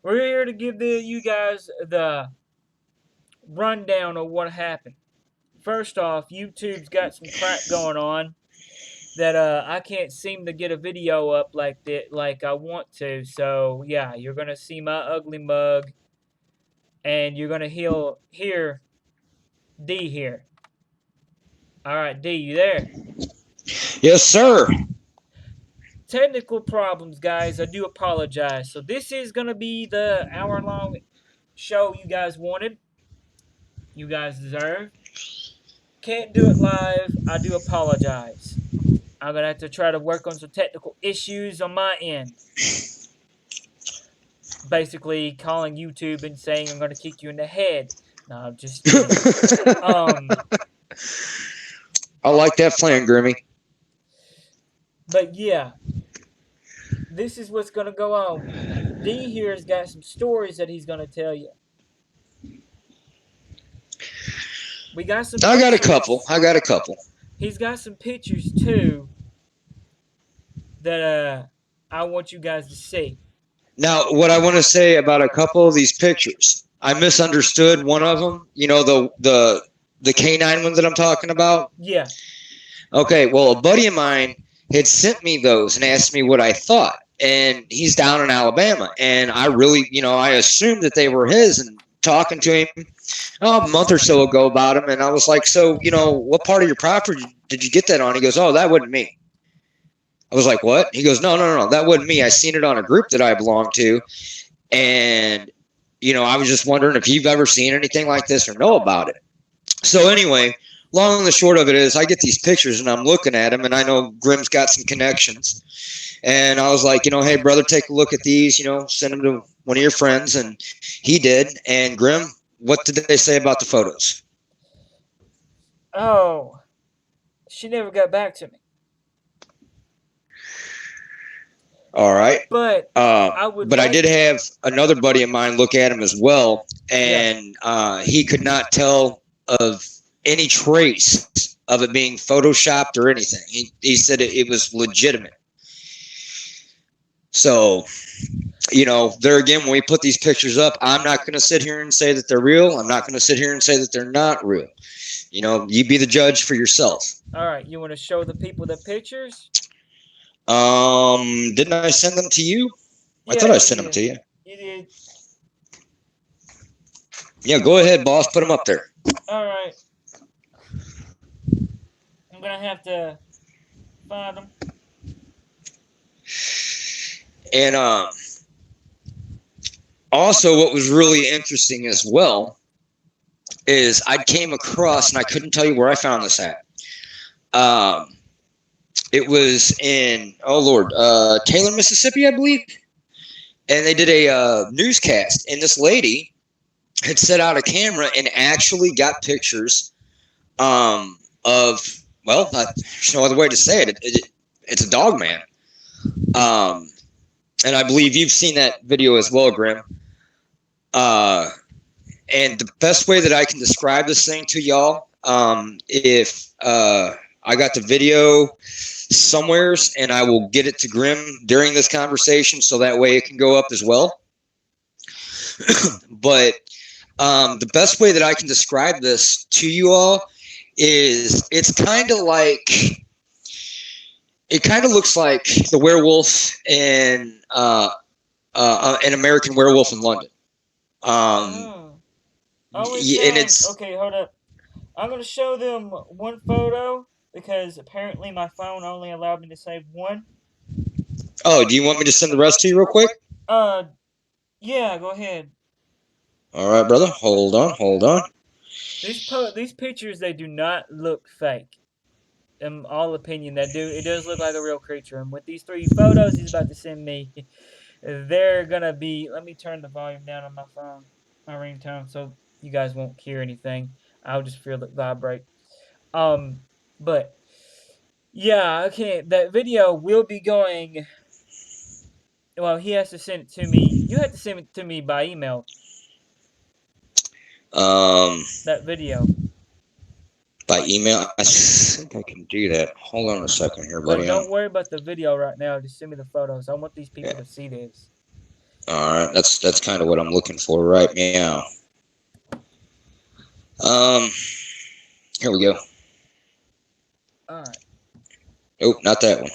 We're here to give you guys the rundown of what happened. First off, YouTube's got some crap going on that I can't seem to get a video up like I want to. So yeah, you're gonna see my ugly mug, and you're gonna hear D here. All right, D, you there? Yes, sir. Technical problems, guys. I do apologize. So this is gonna be the hour-long show you guys wanted, you guys deserve. Can't do it live. I do apologize. I'm gonna have to try to work on some technical issues on my end. Basically, calling YouTube and saying I'm gonna kick you in the head. No, I'm just kidding. I like that plan, Grimmy. But yeah, this is what's gonna go on. D here has got some stories that he's gonna tell you. We got some. I got a couple. He's got some pictures too that I want you guys to see. Now, what I want to say about a couple of these pictures, I misunderstood one of them. You know, the canine one that I'm talking about. Yeah. Okay, well, a buddy of mine had sent me those and asked me what I thought, and he's down in Alabama, and I really, I assumed that they were his, and talking to him a month or so ago about him, and I was like, so, what part of your property did you get that on? He goes, oh, that wasn't me. I was like, what? He goes, no, that wasn't me. I seen it on a group that I belong to, and, I was just wondering if you've ever seen anything like this or know about it. So anyway, long and the short of it is I get these pictures and I'm looking at them, and I know Grim's got some connections. And I was like, hey, brother, take a look at these, send them to one of your friends. And he did. And Grim, what did they say about the photos? Oh, she never got back to me. All right. But I did have another buddy of mine look at him as well, and he could not tell of any trace of it being photoshopped or anything. He said it was legitimate. So, there again, when we put these pictures up, I'm not going to sit here and say that they're real. I'm not going to sit here and say that they're not real. You be the judge for yourself. All right. You want to show the people the pictures? Didn't I send them to you? I thought I sent them to you. You did. Yeah, go ahead, boss. Put them up there. All right. I'm going to have to find them. And also what was really interesting as well is I came across, and I couldn't tell you where I found this at. It was in, Taylor, Mississippi, I believe. And they did a newscast, and this lady had set out a camera and actually got pictures of, well, there's no other way to say it. It's a dog man. And I believe you've seen that video as well, Grim. And the best way that I can describe this thing to y'all, if I got the video somewheres, and I will get it to Grim during this conversation, so that way it can go up as well. But the best way that I can describe this to you all is it kind of looks like the werewolf in an American Werewolf in London. And it's okay. Hold up. I'm gonna show them one photo because apparently my phone only allowed me to save one. Oh, do you want me to send the rest to you real quick? Yeah, go ahead. All right, brother. Hold on. These pictures, they do not look fake. In all opinion, it does look like a real creature. And with these 3 photos he's about to send me, they're gonna be. Let me turn the volume down on my phone, my ringtone, so you guys won't hear anything. I'll just feel it vibrate. But yeah, okay. That video will be going. Well, he has to send it to me. You have to send it to me by email. That video. By email? I think I can do that. Hold on a second here, buddy. But don't worry about the video right now. Just send me the photos. I want these people to see this. All right. That's kind of what I'm looking for, right? Meow. Um, here we go. All right. Oh, not that one.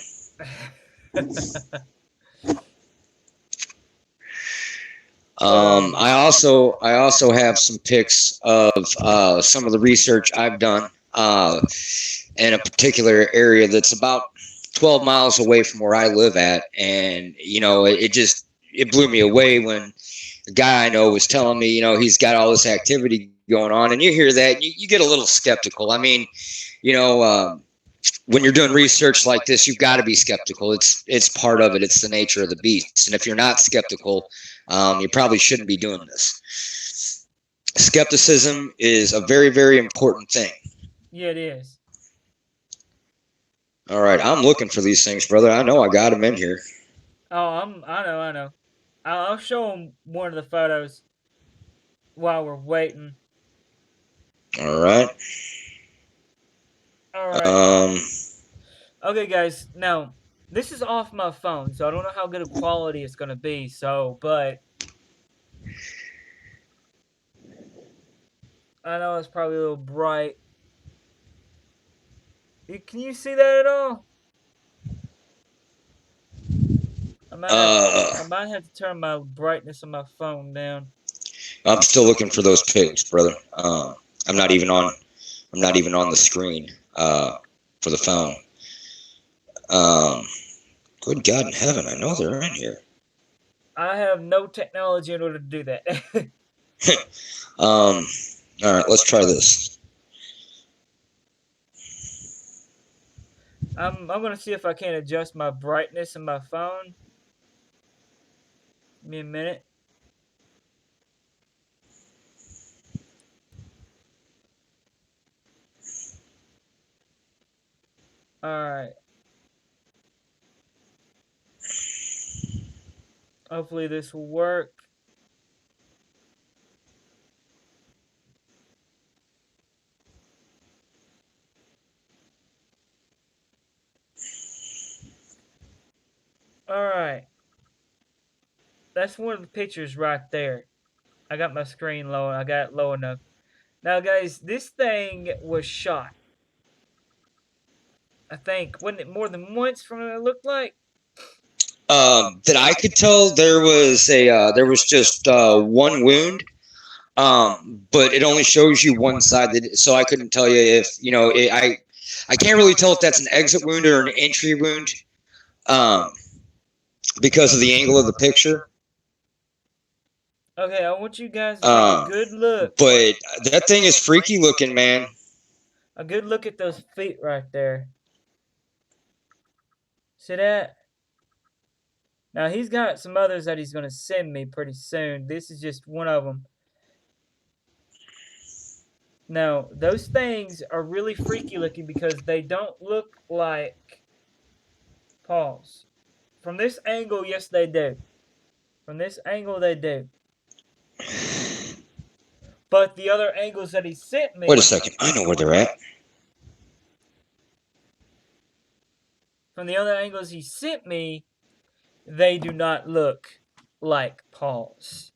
but I also have some pics of some of the research I've done in a particular area that's about 12 miles away from where I live at, and it just it blew me away when a guy I know was telling me, he's got all this activity going on, and you hear that, and you get a little skeptical. I mean, you know, when you're doing research like this, you've got to be skeptical. It's part of it. It's the nature of the beast. And if you're not skeptical, you probably shouldn't be doing this. Skepticism is a very, very important thing. yeah, it is. All right, I'm looking for these things, brother. I know I got them in here. Oh, I know. I'll show him one of the photos while we're waiting. All right. All right. Um, Okay, guys. Now this is off my phone, so I don't know how good a quality it's gonna be. So, but I know it's probably a little bright. Can you see that at all? uh, I might have to turn my brightness on my phone down. I'm still looking for those pigs, brother. I'm not even on. I'm not even on the screen for the phone. Um, good God in heaven, I know they're in here. I have no technology in order to do that. All right, let's try this. I'm gonna see if I can adjust my brightness in my phone. Give me a minute. All right. Hopefully this will work. All right. That's one of the pictures right there. I got my screen low. I got it low enough. Now, guys, this thing was shot. I think wasn't it more than once from what it looked like? That I could tell, there was just one wound. But it only shows you one side, so I couldn't tell you if I can't really tell if that's an exit wound or an entry wound, um, because of the angle of the picture. Okay, I want you guys to take a good look. But that thing is freaky looking, man. A good look at those feet right there. See that? Now he's got some others that he's gonna send me pretty soon. This is just one of them. Now those things are really freaky looking because they don't look like paws. From this angle, yes they do. From this angle, they do. But the other angles that he sent me. Wait a second, I know where they're at. From the other angles he sent me, they do not look like paws.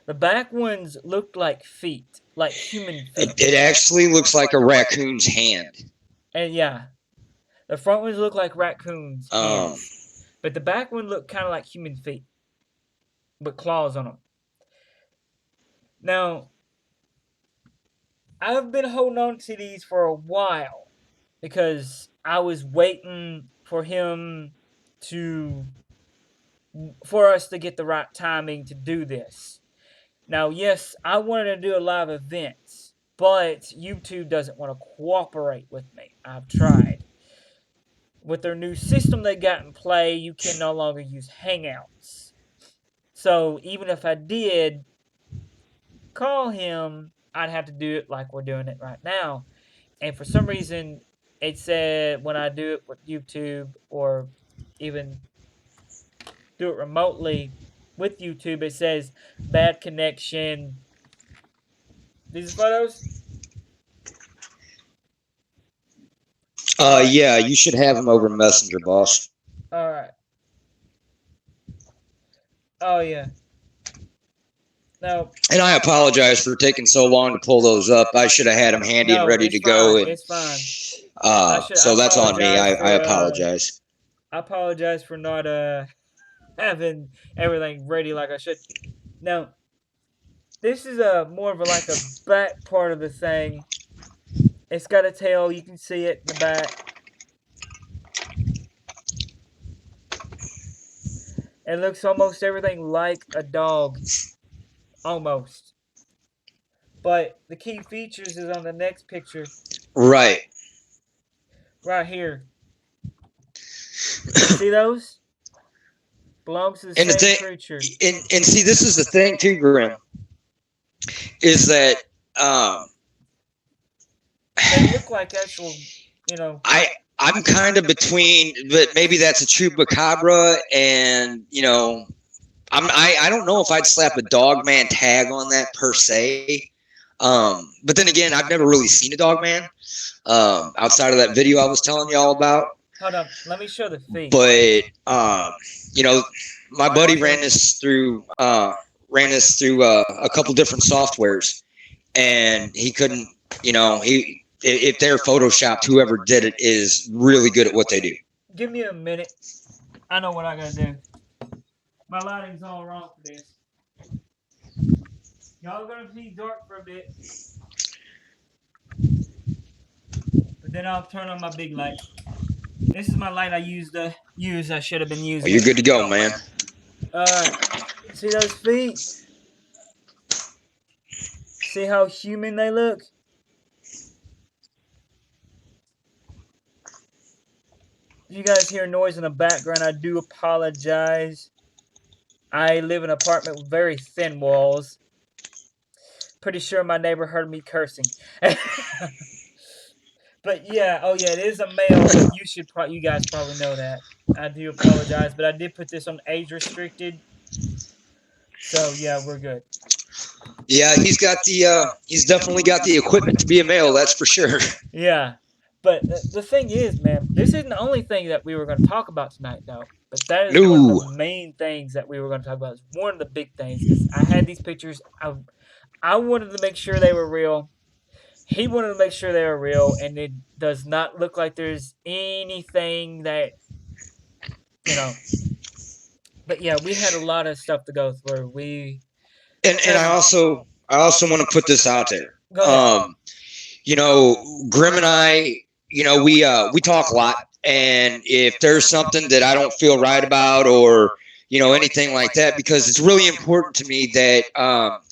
The back ones looked like feet, like human feet. It actually looks like a raccoon's hand. And yeah, the front ones look like raccoons' hands. But the back one looked kind of like human feet, with claws on them. Now, I've been holding on to these for a while because I was waiting for him for us to get the right timing to do this. Now, yes, I wanted to do a live event, but YouTube doesn't want to cooperate with me. I've tried. With their new system they got in play, you can no longer use Hangouts. So even if I did call him, I'd have to do it like we're doing it right now. And for some reason, it said when I do it with YouTube or even do it remotely with YouTube, it says bad connection. These photos? Yeah, you should have them over Messenger, boss. All right. Oh yeah. No, And I apologize for taking so long to pull those up. I should have had them handy and no, ready it's to go. fine. And It's fine. I so that's on me. apologize I for apologize. I apologize for not having everything ready like I should. Now, this is a more of a like a back part of the thing. It's got a tail. You can see it in the back. It looks almost everything like a dog, almost. But the key features is on the next picture, Right. right here. You see those? Belongs to the And the same thing, creature. and see, this is the thing too, Grim, is that They look like actual, you know. I I'm kind of between, but maybe that's a chupacabra, and I don't know if I'd slap a dog man tag on that per se. But then again, I've never really seen a dog man outside of that video I was telling y'all about. Hold on, let me show the feet. But you know, my buddy ran this through a couple different softwares, and he couldn't. He if they're photoshopped, whoever did it is really good at what they do. Give me a minute. I know what I gotta do. My lighting's all wrong for this. Y'all gonna see dark for a bit, but then I'll turn on my big light. This is my light I used to use. I should have been using. Well, you're good to go, man. Alright. See those feet? See how human they look? If you guys hear noise in the background, I do apologize. I live in an apartment with very thin walls. Pretty sure my neighbor heard me cursing. But yeah, oh yeah, it is a male. You guys probably know that. I do apologize, but I did put this on age restricted. So yeah, we're good. Yeah, he's definitely got the equipment to be a male. That's for sure. Yeah, but the thing is, man, this isn't the only thing that we were going to talk about tonight, though. But that is one of the main things that we were going to talk about. It's one of the big things because I had these pictures. I wanted to make sure they were real. He wanted to make sure they were real, and it does not look like there's anything that, you know. But yeah, we had a lot of stuff to go through. And I also want to put this out there. Go ahead. Grim and I, we talk a lot, and if there's something that I don't feel right about, or anything like that, because it's really important to me that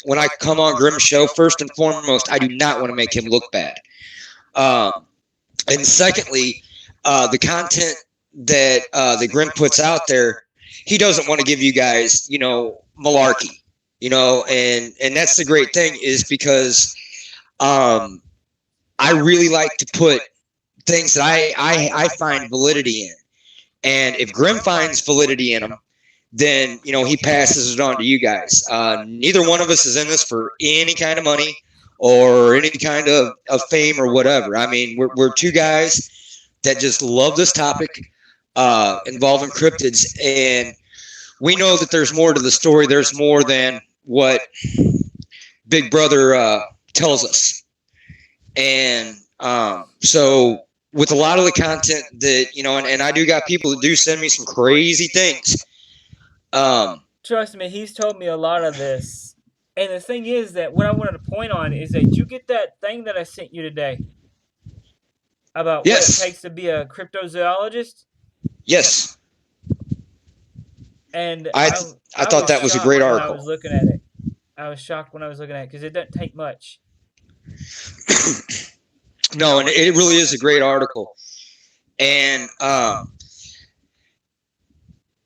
when I come on Grim's show, first and foremost, I do not want to make him look bad. And secondly, the content that the Grim puts out there, he doesn't want to give you guys, malarkey, and that's the great thing, is because I really like to put things that I find validity in. And if Grim finds validity in them, then, he passes it on to you guys. Neither one of us is in this for any kind of money or any kind of fame or whatever. I mean, we're two guys that just love this topic involving cryptids. And we know that there's more to the story. There's more than what Big Brother tells us. And so with a lot of the content that, and I do got people that do send me some crazy things. Trust me, he's told me a lot of this. And the thing is that what I wanted to point on is that you get that thing that I sent you today about what it takes to be a cryptozoologist? Yes. And I thought that was a great article. I was looking at it. I was shocked when I was looking at it because it doesn't take much. No, and it really is a great article. And I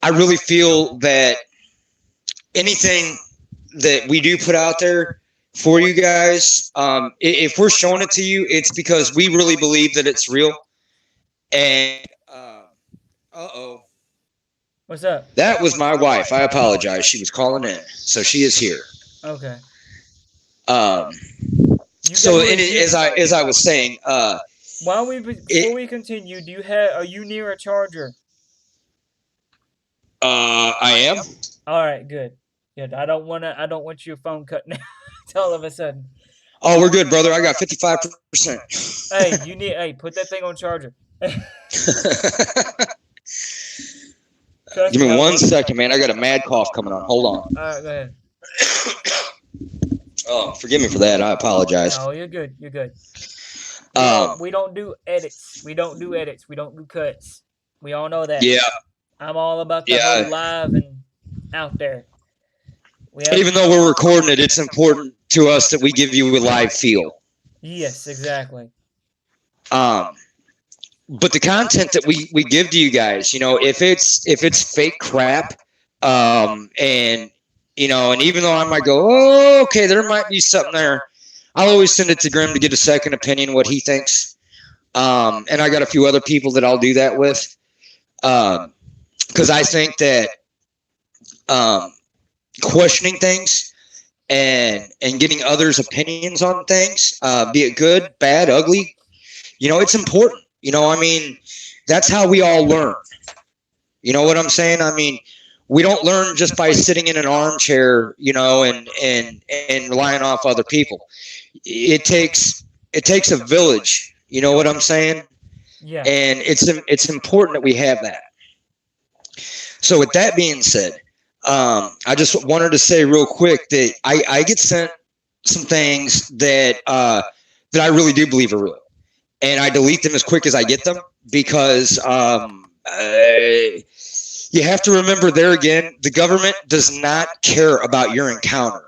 really feel that anything that we do put out there for you guys, if we're showing it to you, it's because we really believe that it's real. And what's up? That was my wife. I apologize. She was calling in, so she is here. Okay. So as I was saying, before we continue, are you near a charger? I am. All right, good. Good. I don't want your phone cutting out all of a sudden. Oh, we're good, brother. I got 55%. Hey, put that thing on charger. Trust Give me, me I'll one be. second, man. I got a mad cough coming on. Hold on. All right, go ahead. Oh, forgive me for that. I apologize. No, you're good. You're good. Um, We don't do edits. We don't do edits. We don't do cuts. We all know that. yeah, I'm all about the whole yeah. live and out there. We have. Even though we're recording it, it's important to us that we give you a live feel. Yes, exactly. Um, but the content that we give to you guys, if it's fake crap, and and even though I might go, oh, okay, there might be something there, I'll always send it to Grim to get a second opinion, what he thinks. And I got a few other people that I'll do that with, because I think that um, questioning things and getting others' opinions on things, be it good, bad, ugly, it's important. I mean, that's how we all learn. You know what I'm saying? I mean, we don't learn just by sitting in an armchair, and relying off other people. It takes a village. You know what I'm saying? Yeah. And it's important that we have that. So with that being said, I just wanted to say real quick that I get sent some things that I really do believe are real, and I delete them as quick as I get them because you have to remember there again, the government does not care about your encounter.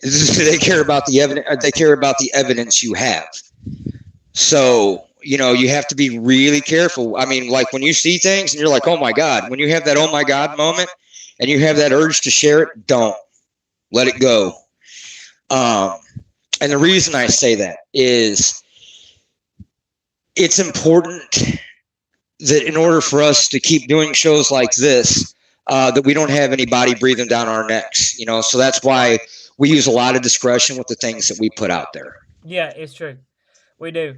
They care about the evidence. They care about the evidence you have. So you have to be really careful. I mean, like when you see things and you're like, oh my God, when you have that oh my God moment and you have that urge to share it, don't let it go. Um, and the reason I say that is it's important that in order for us to keep doing shows like this, that we don't have anybody breathing down our necks. So that's why we use a lot of discretion with the things that we put out there. Yeah, it's true. We do.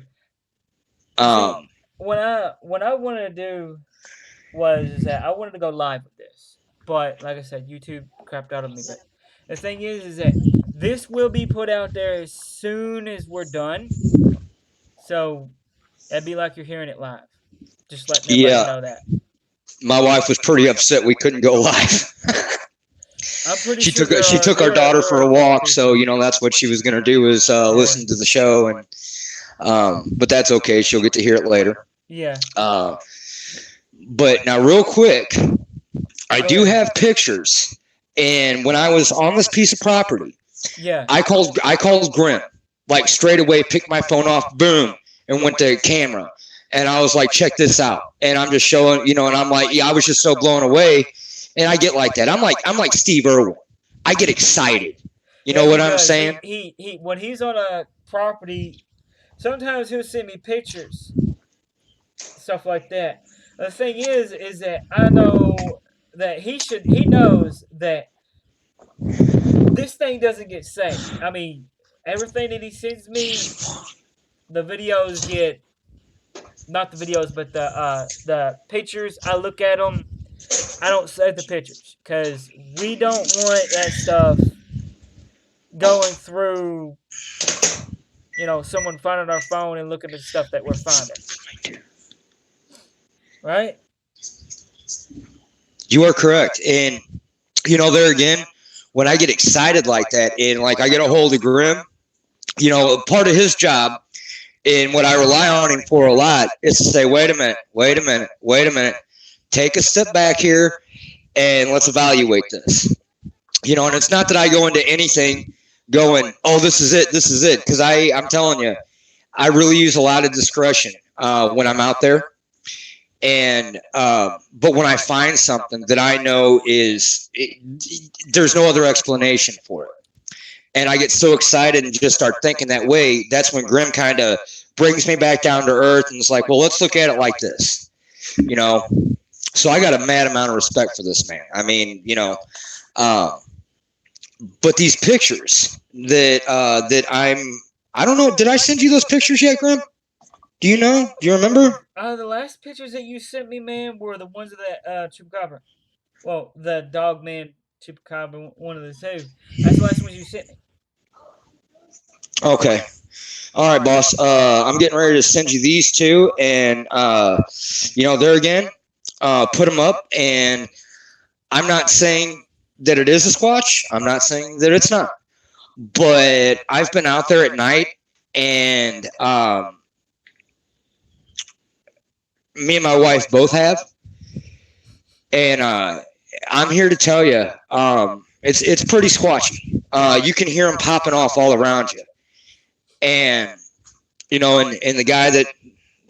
See, Um, what I wanted to do was is that I wanted to go live with this, but like I said, YouTube crapped out on me. But the thing is that this will be put out there as soon as we're done. So it'd be like you're hearing it live. Just letting everybody yeah, know that. my wife was pretty upset we couldn't go live. I'm pretty she sure took she took our daughter for a walk, so that's what she was going to do is listen to the show, and but that's okay. She'll get to hear it later. Yeah. But now, real quick, I Go do ahead. have pictures, and when I was on this piece of property, Yeah. I called Grim, like straight away, picked my phone off, boom, and went to camera. And I was like, check this out. And I'm just showing, and I'm like, yeah, I was just so blown away. And I get like that. I'm like Steve Irwin. I get excited. You Yeah, know he what I'm does. saying? He when he's on a property, sometimes he'll send me pictures, stuff like that. The thing is that I know that he knows that this thing doesn't get saved. I mean, everything that he sends me, the videos get not the videos, but the pictures. I look at them. I don't save the pictures because we don't want that stuff going through. Someone finding our phone and looking at the stuff that we're finding. Right? You are correct. And, there again, when I get excited like that and like I get a hold of Grim, part of his job and what I rely on him for a lot is to say, wait a minute, wait a minute, wait a minute. Take a step back here and let's evaluate this. And it's not that I go into anything going, oh, this is it. Because I'm telling you, I really use a lot of discretion when I'm out there. And but when I find something that I know there's no other explanation for it, and I get so excited and just start thinking that way, that's when Grim kind of brings me back down to earth and it's like, well, let's look at it like this, So I got a mad amount of respect for this man. I mean, but these pictures I don't know. Did I send you those pictures yet, Grim? Do you know? Do you remember? The last pictures that you sent me, man, were the ones of that chupacabra. Well, the dog man chupacabra, one of the two. That's the last ones you sent me. Okay. All right, boss. I'm getting ready to send you these two, and there again, put them up. And I'm not saying that it is a squatch. I'm not saying that it's not. But I've been out there at night, and me and my wife both have, and I'm here to tell you, it's pretty squatchy. You can hear them popping off all around you, and and the guy that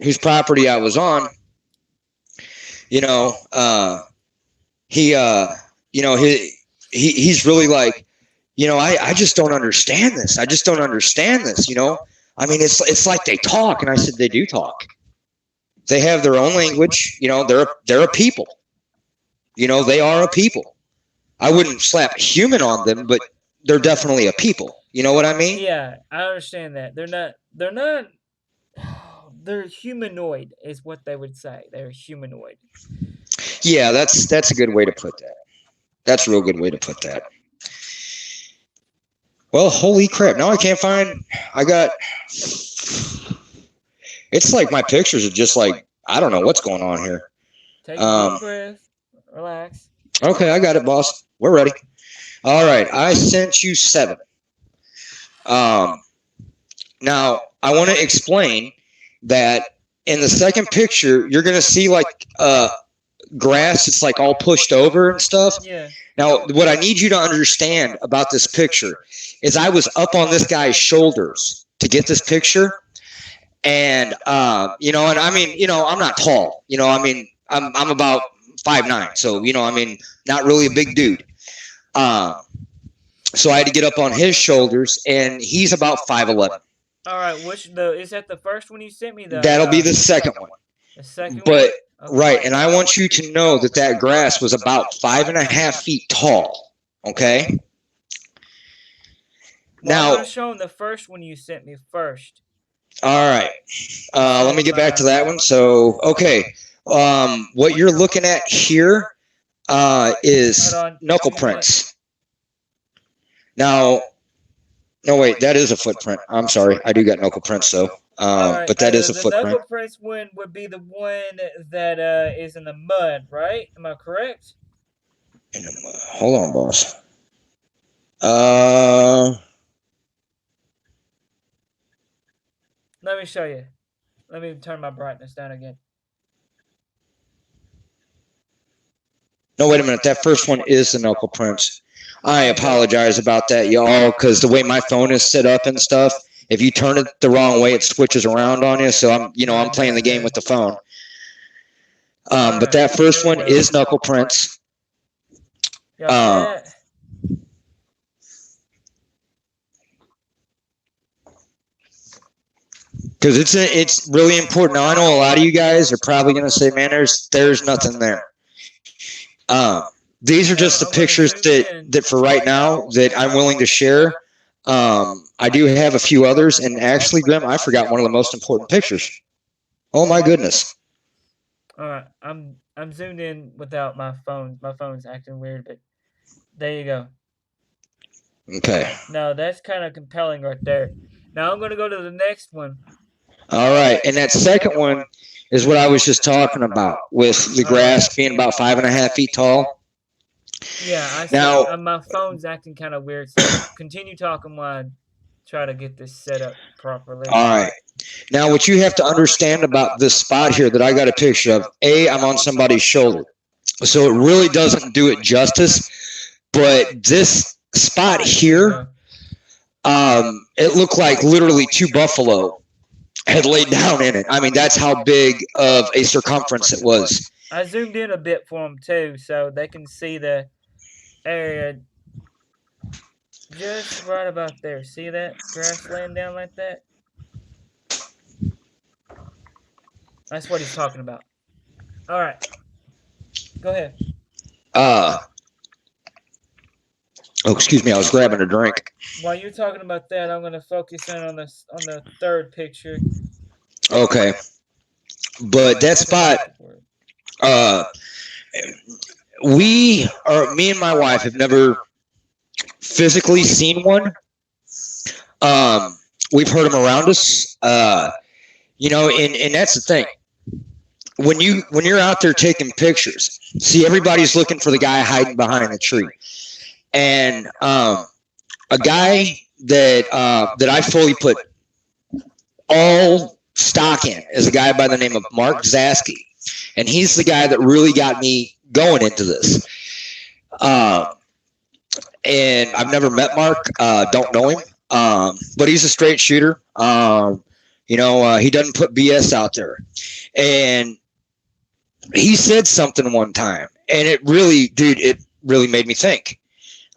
whose property I was on, you know, he he's really like, I just don't understand this. I just don't understand this. I mean, it's like they talk, and I said they do talk. They have their own language. They're a people. They are a people. I wouldn't slap human on them, but they're definitely a people. You know what I mean? Yeah, I understand that. They're not they're humanoid is what they would say. They're humanoid. Yeah, that's a good way to put that. That's a real good way to put that. Well, holy crap! Now I can't find. I got. It's like my pictures are just like I don't know what's going on here. Take a deep breath. Relax. Okay, I got it, boss. We're ready. All right, I sent you 7. Now I want to explain that in the second picture you're gonna see like grass. It's like all pushed over and stuff. Yeah. Now, what I need you to understand about this picture is I was up on this guy's shoulders to get this picture. And, and I mean, I'm not tall, I mean, I'm about 5'9". So, I mean, not really a big dude. So I had to get up on his shoulders, and he's about 5'11". All right, is that the first one you sent me? That'll be the second one. The second but, one? Okay. Right, and I want you to know that grass was about 5.5 feet tall, okay? Well, I'm going to show him the first one you sent me first. All right. Let me get back to that one. So, okay. What you're looking at here is knuckle prints. Now, no, wait, that is a footprint. I'm sorry. I do got knuckle prints, though. But that is a footprint. The knuckle prints one would be the one that is in the mud, right? Am I correct? In the mud. Hold on, boss. Let me show you. Let me turn my brightness down again. No, wait a minute. That first one is the knuckle prints. I apologize about that, y'all, because the way my phone is set up and stuff, if you turn it the wrong way, it switches around on you. So I'm playing the game with the phone. But that first one is knuckle prints. Because it's really important. Now I know a lot of you guys are probably going to say, "Man, there's nothing there." These are just the pictures that for right now that I'm willing to share. I do have a few others, and actually, Grim, I forgot one of the most important pictures. Oh my goodness! All right, I'm zoomed in without my phone. My phone's acting weird, but there you go. Okay. No, that's kind of compelling right there. Now I'm going to go to the next one. All right, and that second one is what I was just talking about, with the grass being about 5.5 feet tall. Yeah, I see. Now my phone's acting kind of weird, so continue talking while I try to get this set up properly. All right. Now, what you have to understand about this spot here that I got a picture of, I'm on somebody's shoulder, so it really doesn't do it justice. But this spot here, it looked like literally 2 buffalo had laid down in it. I mean, that's how big of a circumference it was. I zoomed in a bit for them too, so they can see the area just right about there. See that grass laying down like that? That's what he's talking about. All right, go ahead. Oh, excuse me. I was grabbing a drink. While you're talking about that, I'm going to focus in on the third picture. Okay, but that spot, me and my wife have never physically seen one. Um, we've heard them around us. And that's the thing. When you're out there taking pictures, see everybody's looking for the guy hiding behind the tree, and a guy that I fully put all stock in is a guy by the name of Mark Zasky, and he's the guy that really got me going into this. Um, and I've never met Mark, don't know him, but he's a straight shooter. He doesn't put BS out there, and he said something one time, and it really made me think.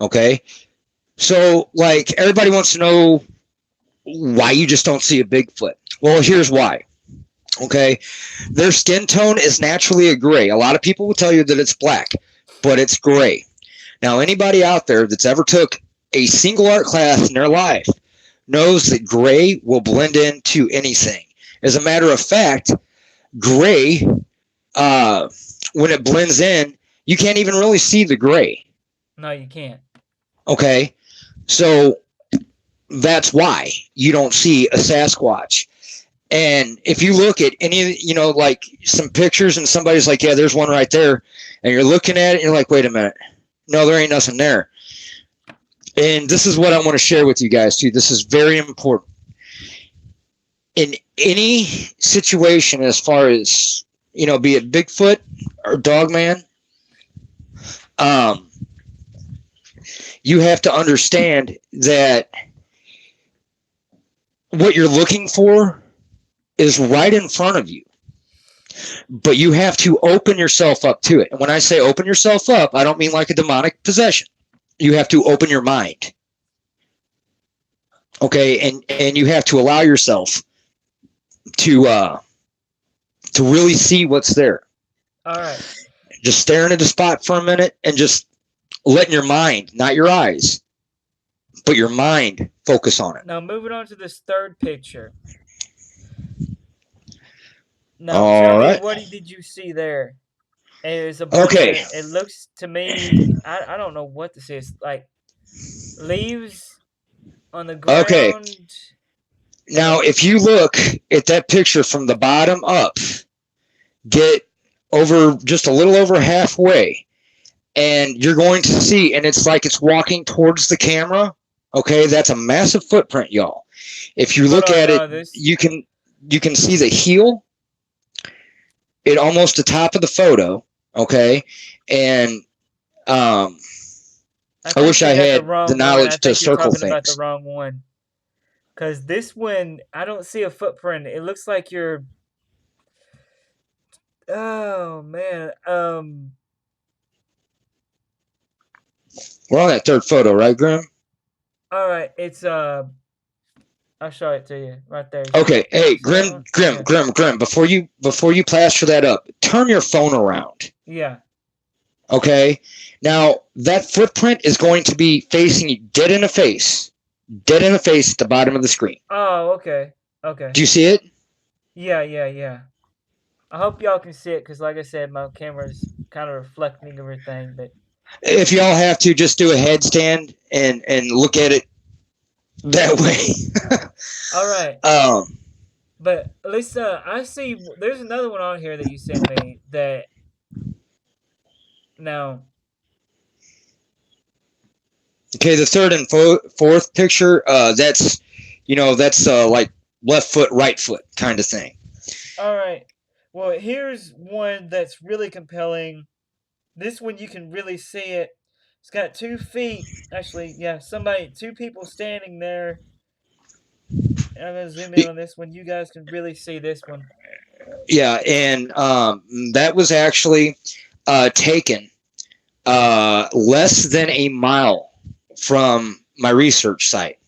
Okay, so like everybody wants to know why you just don't see a Bigfoot. Well, here's why. Okay, their skin tone is naturally a gray. A lot of people will tell you that it's black, but it's gray. Now, anybody out there that's ever took a single art class in their life knows that gray will blend into anything. As a matter of fact, gray, when it blends in, you can't even really see the gray. No, you can't. Okay, so that's why you don't see a Sasquatch. And if you look at any, like some pictures and somebody's like, yeah, there's one right there. And you're looking at it and you're like, wait a minute. No, there ain't nothing there. And this is what I want to share with you guys too. This is very important. In any situation, as far as, be it Bigfoot or Dogman, you have to understand that what you're looking for is right in front of you, but you have to open yourself up to it. And when I say open yourself up, I don't mean like a demonic possession. You have to open your mind. Okay, and you have to allow yourself to really see what's there. All right. Just staring at a spot for a minute and just letting your mind, not your eyes, but your mind focus on it. Now moving on to this third picture. Now All tell right. me, what did you see there? It's a bunch Okay. It looks to me, I don't know what to say. It's like leaves on the ground. Okay. Now, if you look at that picture from the bottom up, get over just a little over halfway, and you're going to see, and it's like it's walking towards the camera. Okay, that's a massive footprint, y'all. If you look at it, you can see the heel, it almost the top of the photo. Okay, and I wish I had the knowledge to circle things. About the wrong one, because this one I don't see a footprint. It looks like you're. Oh man. We're on that third photo, right, Grim? All right, it's I'll show it to you right there. Okay, hey, Grim. Before you plaster that up, turn your phone around. Yeah. Okay. Now that footprint is going to be facing you dead in the face at the bottom of the screen. Oh, okay. Okay. Do you see it? Yeah. I hope y'all can see it, because like I said, my camera's kind of reflecting everything. But if y'all have to, just do a headstand and look at it that way. All right. But at least I see there's another one on here that you sent me that now. Okay, the third and fourth picture, that's like left foot, right foot kind of thing. All right. Well, here's one that's really compelling. This one you can really see it. It's got 2 feet. Actually, yeah, two people standing there. And I'm gonna zoom in on this one. You guys can really see this one. Yeah, and that was actually taken less than a mile from my research site.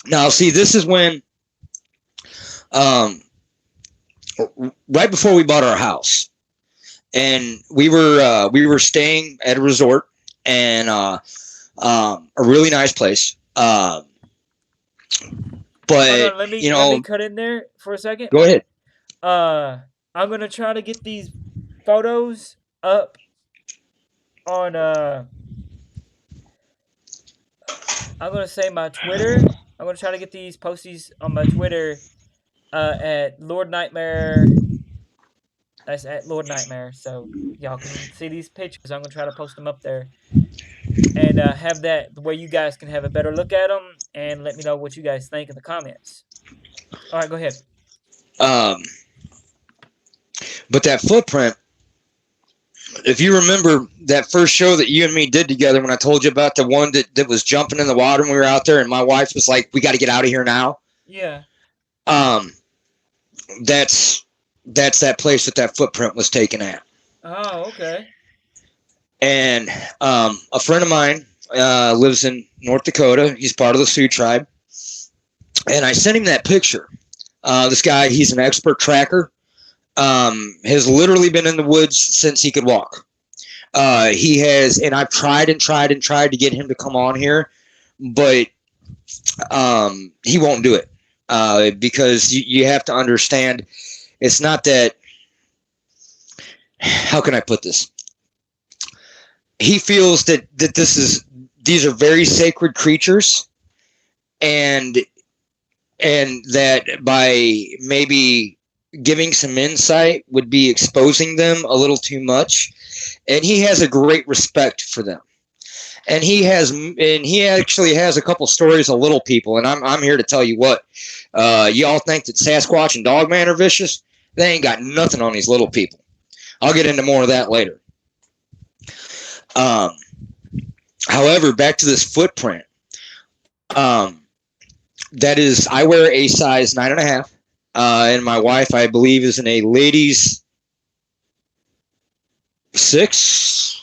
Now, see, this is when, right before we bought our house, and we were staying at a resort, and a really nice place. But let me cut in there for a second. Go ahead. I'm gonna try to get these photos up on I'm gonna say my Twitter. I'm gonna try to get these posties on my Twitter at Lord Nightmare. That's at Lord Nightmare. So y'all can see these pictures. I'm gonna try to post them up there and have that the way you guys can have a better look at them and let me know what you guys think in the comments. All right, go ahead. Um, but that footprint, if you remember that first show that you and me did together, when I told you about the one that was jumping in the water when we were out there, and my wife was like, "We got to get out of here now." Yeah. Um, that's that place that footprint was taken at. Oh, okay. And a friend of mine lives in North Dakota. He's part of the Sioux tribe, and I sent him that picture. This guy, he's an expert tracker. Has literally been in the woods since he could walk. He has, and I've tried and tried and tried to get him to come on here, but he won't do it because you have to understand. It's not that. How can I put this? He feels that these are very sacred creatures, and that by maybe giving some insight would be exposing them a little too much. And he has a great respect for them. And he actually has a couple stories of little people. And I'm here to tell you what, y'all think that Sasquatch and Dogman are vicious? They ain't got nothing on these little people. I'll get into more of that later. However, back to this footprint. That is, I wear a size 9.5, and my wife, I believe, is in a ladies 6.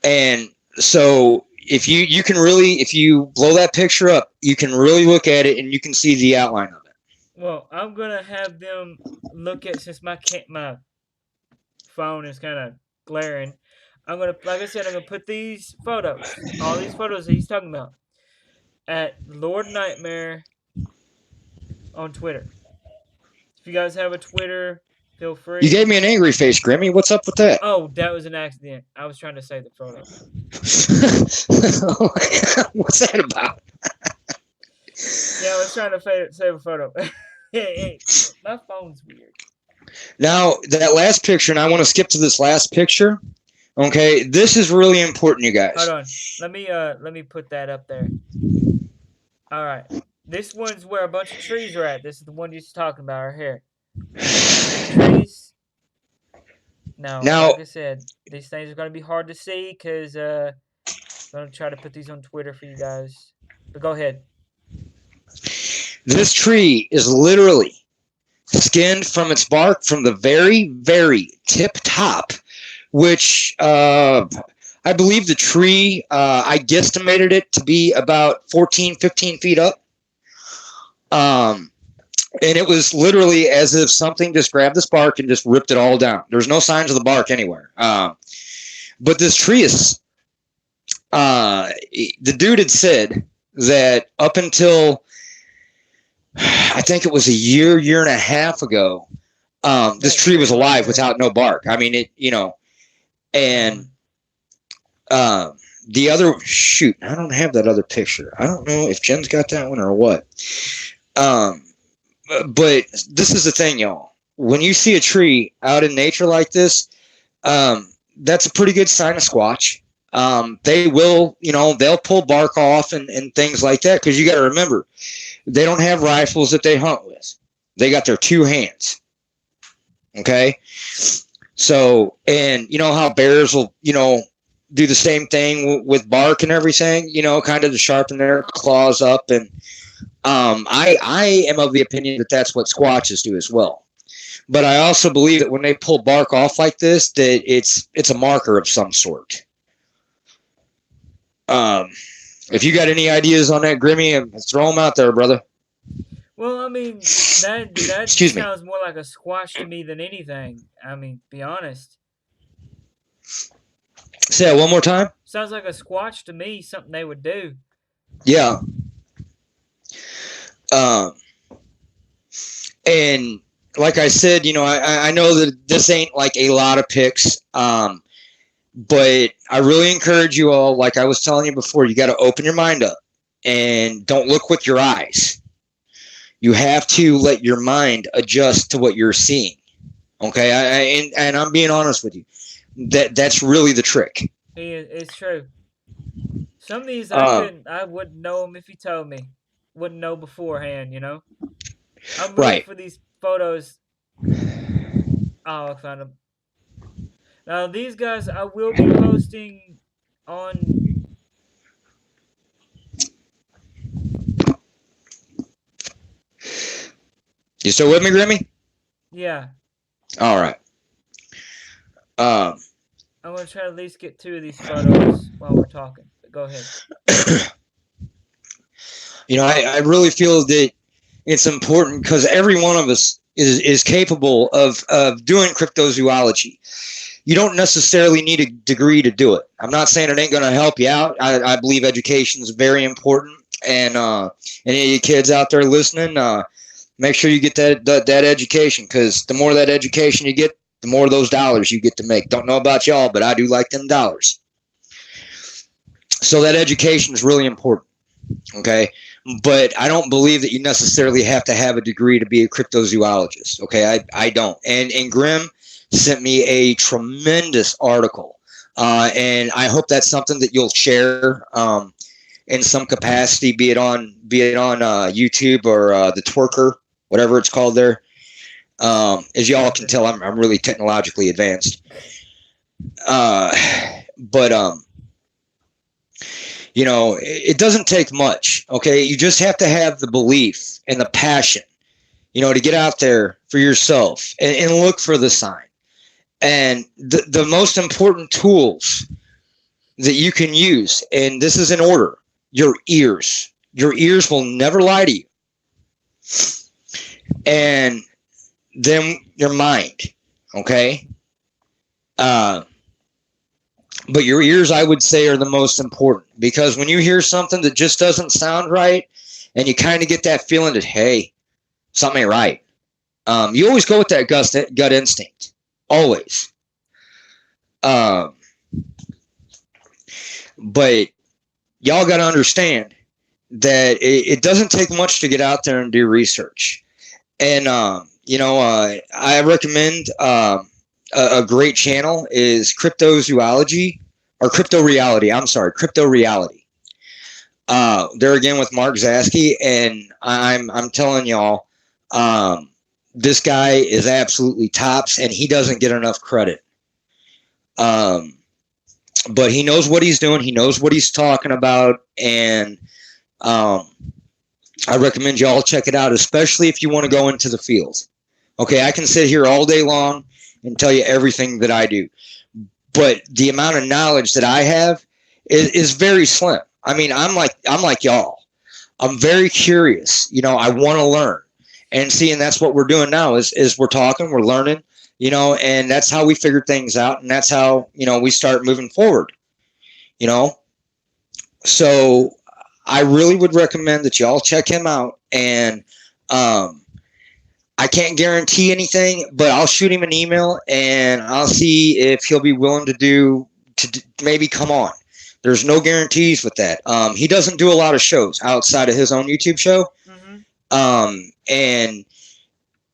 And so if you can really, if you blow that picture up, you can really look at it and you can see the outline of it. Well, I'm gonna have them look at since my phone is kind of glaring. I'm gonna, like I said, I'm gonna put these photos, all these photos that he's talking about, at Lord Nightmare on Twitter. If you guys have a Twitter, feel free. You gave me an angry face, Grimmy. What's up with that? Oh, that was an accident. I was trying to save the photo. What's that about? Yeah, I was trying to save a photo. My phone's weird. Now, that last picture, and I want to skip to this last picture. Okay, this is really important, you guys. Hold on. Let me put that up there. All right. This one's where a bunch of trees are at. This is the one you're talking about right here. Trees. Now, like I said, these things are going to be hard to see because I'm going to try to put these on Twitter for you guys. But go ahead. This tree is literally skinned from its bark from the very, very tip top, which I believe the tree, I guesstimated it to be about 14, 15 feet up. And it was literally as if something just grabbed this bark and just ripped it all down. There's no signs of the bark anywhere. But this tree is, the dude had said that up until, I think it was a year and a half ago, this tree was alive without no bark. I mean, and the other, shoot, I don't have that other picture. I don't know if Jen's got that one or what. But this is the thing, y'all. When you see a tree out in nature like this, that's a pretty good sign of Squatch. They will, they'll pull bark off and things like that, because you got to remember, they don't have rifles that they hunt with. They got their 2 hands. Okay? So, and you know how bears will, do the same thing with bark and everything, kind of to sharpen their claws up. And I am of the opinion that that's what Squatches do as well. But I also believe that when they pull bark off like this, that it's a marker of some sort. If you got any ideas on that, Grimmy, throw them out there, brother. Well, I mean, that sounds more like a Squatch to me than anything. I mean, be honest. Say that one more time. Sounds like a Squatch to me, something they would do. Yeah. And like I said, I know that this ain't like a lot of picks, but I really encourage you all, like I was telling you before, you got to open your mind up and don't look with your eyes. You have to let your mind adjust to what you're seeing. Okay, and I'm being honest with you. That's really the trick. It's true. Some of these Um, I wouldn't know them if you told me. Wouldn't know beforehand, you know. I'm looking right. for these photos. Oh, I found them. Now these guys, I will be posting on. You still with me, Grimmy? Yeah, All right. Um, I'm gonna try to at least get 2 of these photos while we're talking. But go ahead. I really feel that it's important because every one of us is capable of doing cryptozoology. You don't necessarily need a degree to do it. I'm not saying it ain't going to help you out. I believe education is very important. And any of you kids out there listening, make sure you get that education, because the more that education you get, the more of those dollars you get to make. Don't know about y'all, but I do like them dollars. So that education is really important. Okay. But I don't believe that you necessarily have to have a degree to be a cryptozoologist. Okay. I don't. And Grim sent me a tremendous article. And I hope that's something that you'll share in some capacity, be it on YouTube or the Twerker, whatever it's called there. As y'all can tell, I'm really technologically advanced. Uh, but it doesn't take much. Okay, you just have to have the belief and the passion, to get out there for yourself and look for the sign. And the most important tools that you can use, and this is in order: your ears. Your ears will never lie to you. And then your mind. Okay. Uh, but your ears, I would say, are the most important, because when you hear something that just doesn't sound right, and you kind of get that feeling that, hey, something ain't right, you always go with that gut instinct. Always. Um, but y'all got to understand that it doesn't take much to get out there and do research. And, I recommend a great channel is Cryptozoology, or Crypto Reality. I'm sorry, Crypto Reality. There again with Mark Zasky, and I'm telling y'all, this guy is absolutely tops, and he doesn't get enough credit. Um, but he knows what he's doing. He knows what he's talking about, and um, I recommend y'all check it out, especially if you want to go into the field. Okay, I can sit here all day long and tell you everything that I do, but the amount of knowledge that I have is very slim. I mean, I'm like y'all. I'm very curious. I want to learn, and seeing that's what we're doing now is we're talking, we're learning, and that's how we figure things out, and that's how we start moving forward. You know, so I really would recommend that y'all check him out, and I can't guarantee anything, but I'll shoot him an email and I'll see if he'll be willing to maybe come on. There's no guarantees with that. He doesn't do a lot of shows outside of his own YouTube show. Mm-hmm. And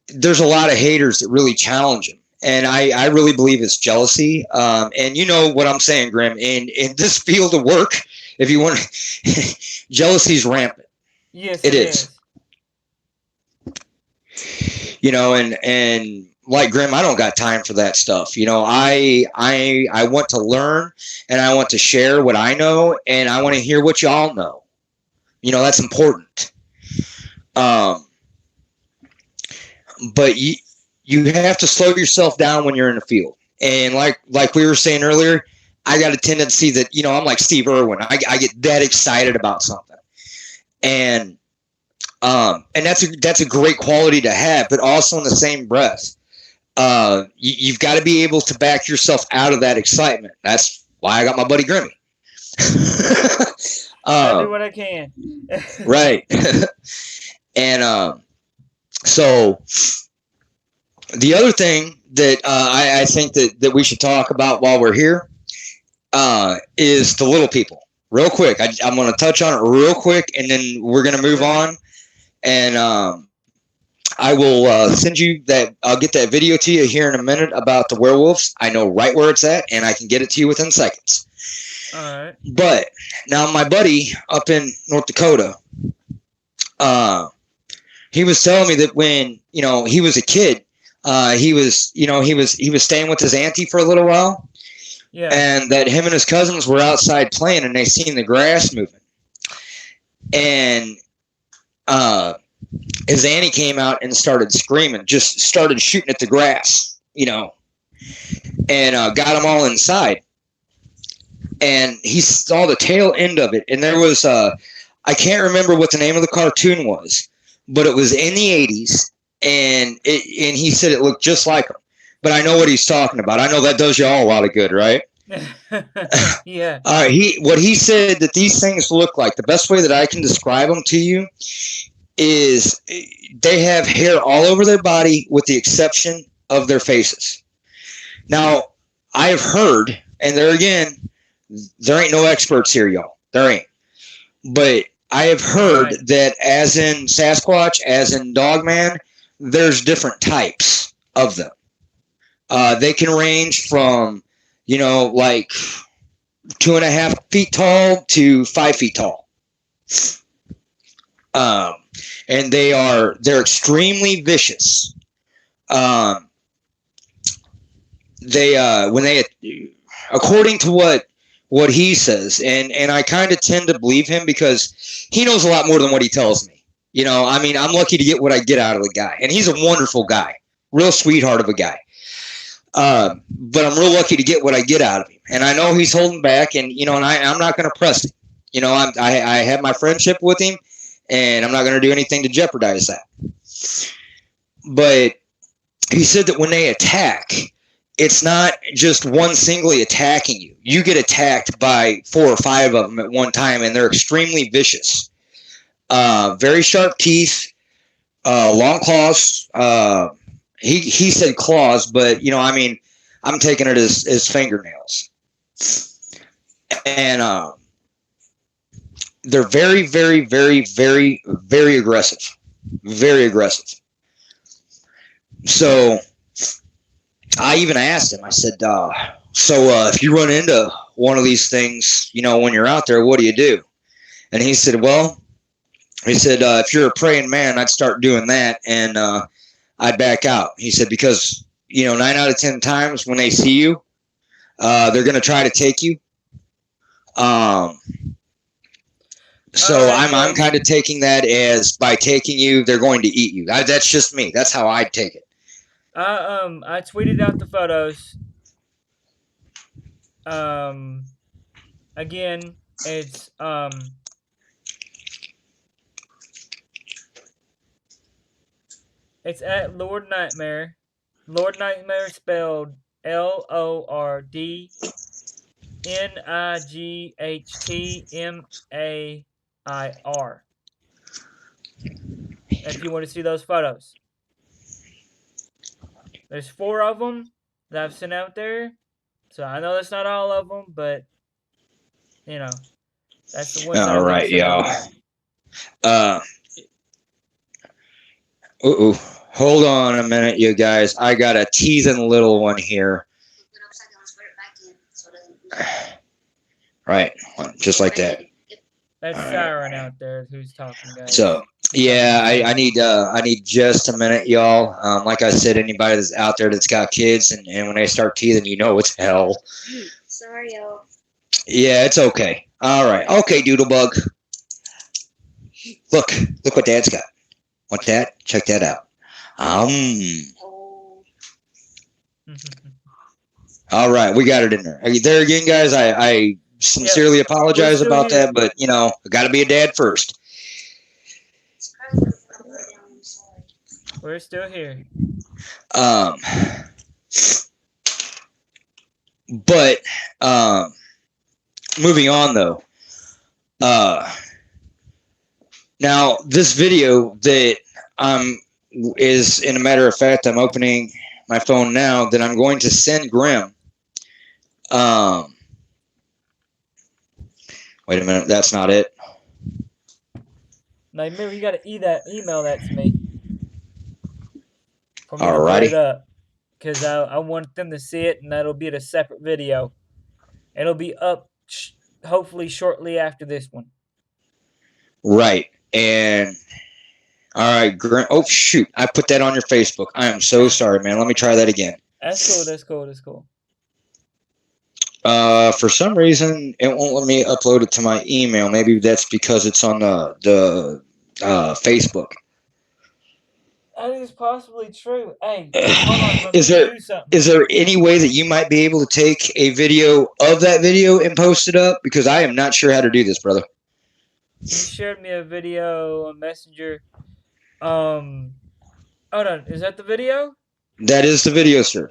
there's a lot of haters that really challenge him. And I really believe it's jealousy. And you know what I'm saying, Grim. In this field of work, if you want, jealousy's rampant. Yes, It it is. is. And like Grim, I don't got time for that stuff. I want to learn, and I want to share what I know, and I want to hear what y'all know. That's important. But you have to slow yourself down when you're in the field. And like we were saying earlier, I got a tendency that I'm like Steve Irwin. I get that excited about something, and that's a great quality to have. But also in the same breath, you've got to be able to back yourself out of that excitement. That's why I got my buddy Grimmy. I do what I can. Right. And so The other thing that I think that we should talk about while we're here is the little people. Real quick, I'm going to touch on it real quick, and then we're going to move Okay. on. And I will send you that. I'll get that video to you here in a minute about the werewolves. I know right where it's at, and I can get it to you within seconds. All right. But now, my buddy up in North Dakota, uh, he was telling me that when he was a kid, he was staying with his auntie for a little while, Yeah. and that him and his cousins were outside playing, and they seen the grass moving, and his auntie came out and started screaming, just started shooting at the grass, and got them all inside. And he saw the tail end of it, and there was I can't remember what the name of the cartoon was, but it was in the 80s, and he said it looked just like him. But I know what he's talking about. I know that does you all a lot of good, right? Yeah. What he said that these things look like, the best way that I can describe them to you is they have hair all over their body with the exception of their faces. Now, I have heard, and there again, there ain't no experts here, y'all. There ain't. But I have heard Right. that as in Sasquatch, as in Dogman, there's different types of them. They can range from, like 2.5 feet tall to 5 feet tall. Um, and they're extremely vicious. They when they according to what he says, and I kind of tend to believe him because he knows a lot more than what he tells me. I mean, I'm lucky to get what I get out of the guy, and he's a wonderful guy, real sweetheart of a guy. But I'm real lucky to get what I get out of him, and I know he's holding back, and I'm not going to press him. I have my friendship with him, and I'm not going to do anything to jeopardize that. But he said that when they attack, it's not just one singly attacking you. You get attacked by 4 or 5 of them at one time, and they're extremely vicious. Very sharp teeth, long claws. He said claws, but I mean, I'm taking it as fingernails. And they're very, very, very, very, very aggressive. Very aggressive. So I even asked him, I said, if you run into one of these things, when you're out there, what do you do? And he said, if you're a praying man, I'd start doing that, and I'd back out. He said, because, 9 out of 10 times when they see you, they're going to try to take you. So right, I'm kind of taking that as by taking you, they're going to eat you. That's just me. That's how I'd take it. I tweeted out the photos. Again, it's at Lord Nightmare. Lord Nightmare spelled LordNightMair. If you want to see those photos, there's 4 of them that I've sent out there. So I know that's not all of them, but that's the ones that All are being right, sent out y'all. there. Hold on a minute, you guys. I got a teasing little one here. Right, just like that. That's Siren out there who's talking, guys. So yeah, I need just a minute, y'all. Like I said, anybody that's out there that's got kids, and when they start teething, it's hell. Sorry, y'all. Yeah, it's okay. All right, okay, Doodlebug. Look what Dad's got. Want that? Check that out. All right, we got it in there. There again, guys. I sincerely apologize about that, but I got to be a dad first. We're still here. But moving on though. Now this video that I'm is, in a matter of fact, I'm opening my phone now that I'm going to send Grim. Wait a minute, that's not it. Now remember, you got to email that to me for me to put it Alrighty. up, because I want them to see it, and that'll be a separate video. It'll be up hopefully shortly after this one. Right. And all right, Grim. Oh shoot, I put that on your Facebook. I am so sorry, man. Let me try that again. That's cool. That's cool. That's cool. For some reason, it won't let me upload it to my email. Maybe that's because it's on the Facebook. That is possibly true. Hey, hold on. Let Is me there do something. is there any way that you might be able to take a video of that video and post it up? Because I am not sure how to do this, brother. You shared me a video on Messenger. Hold on. Is that the video? That is the video, sir.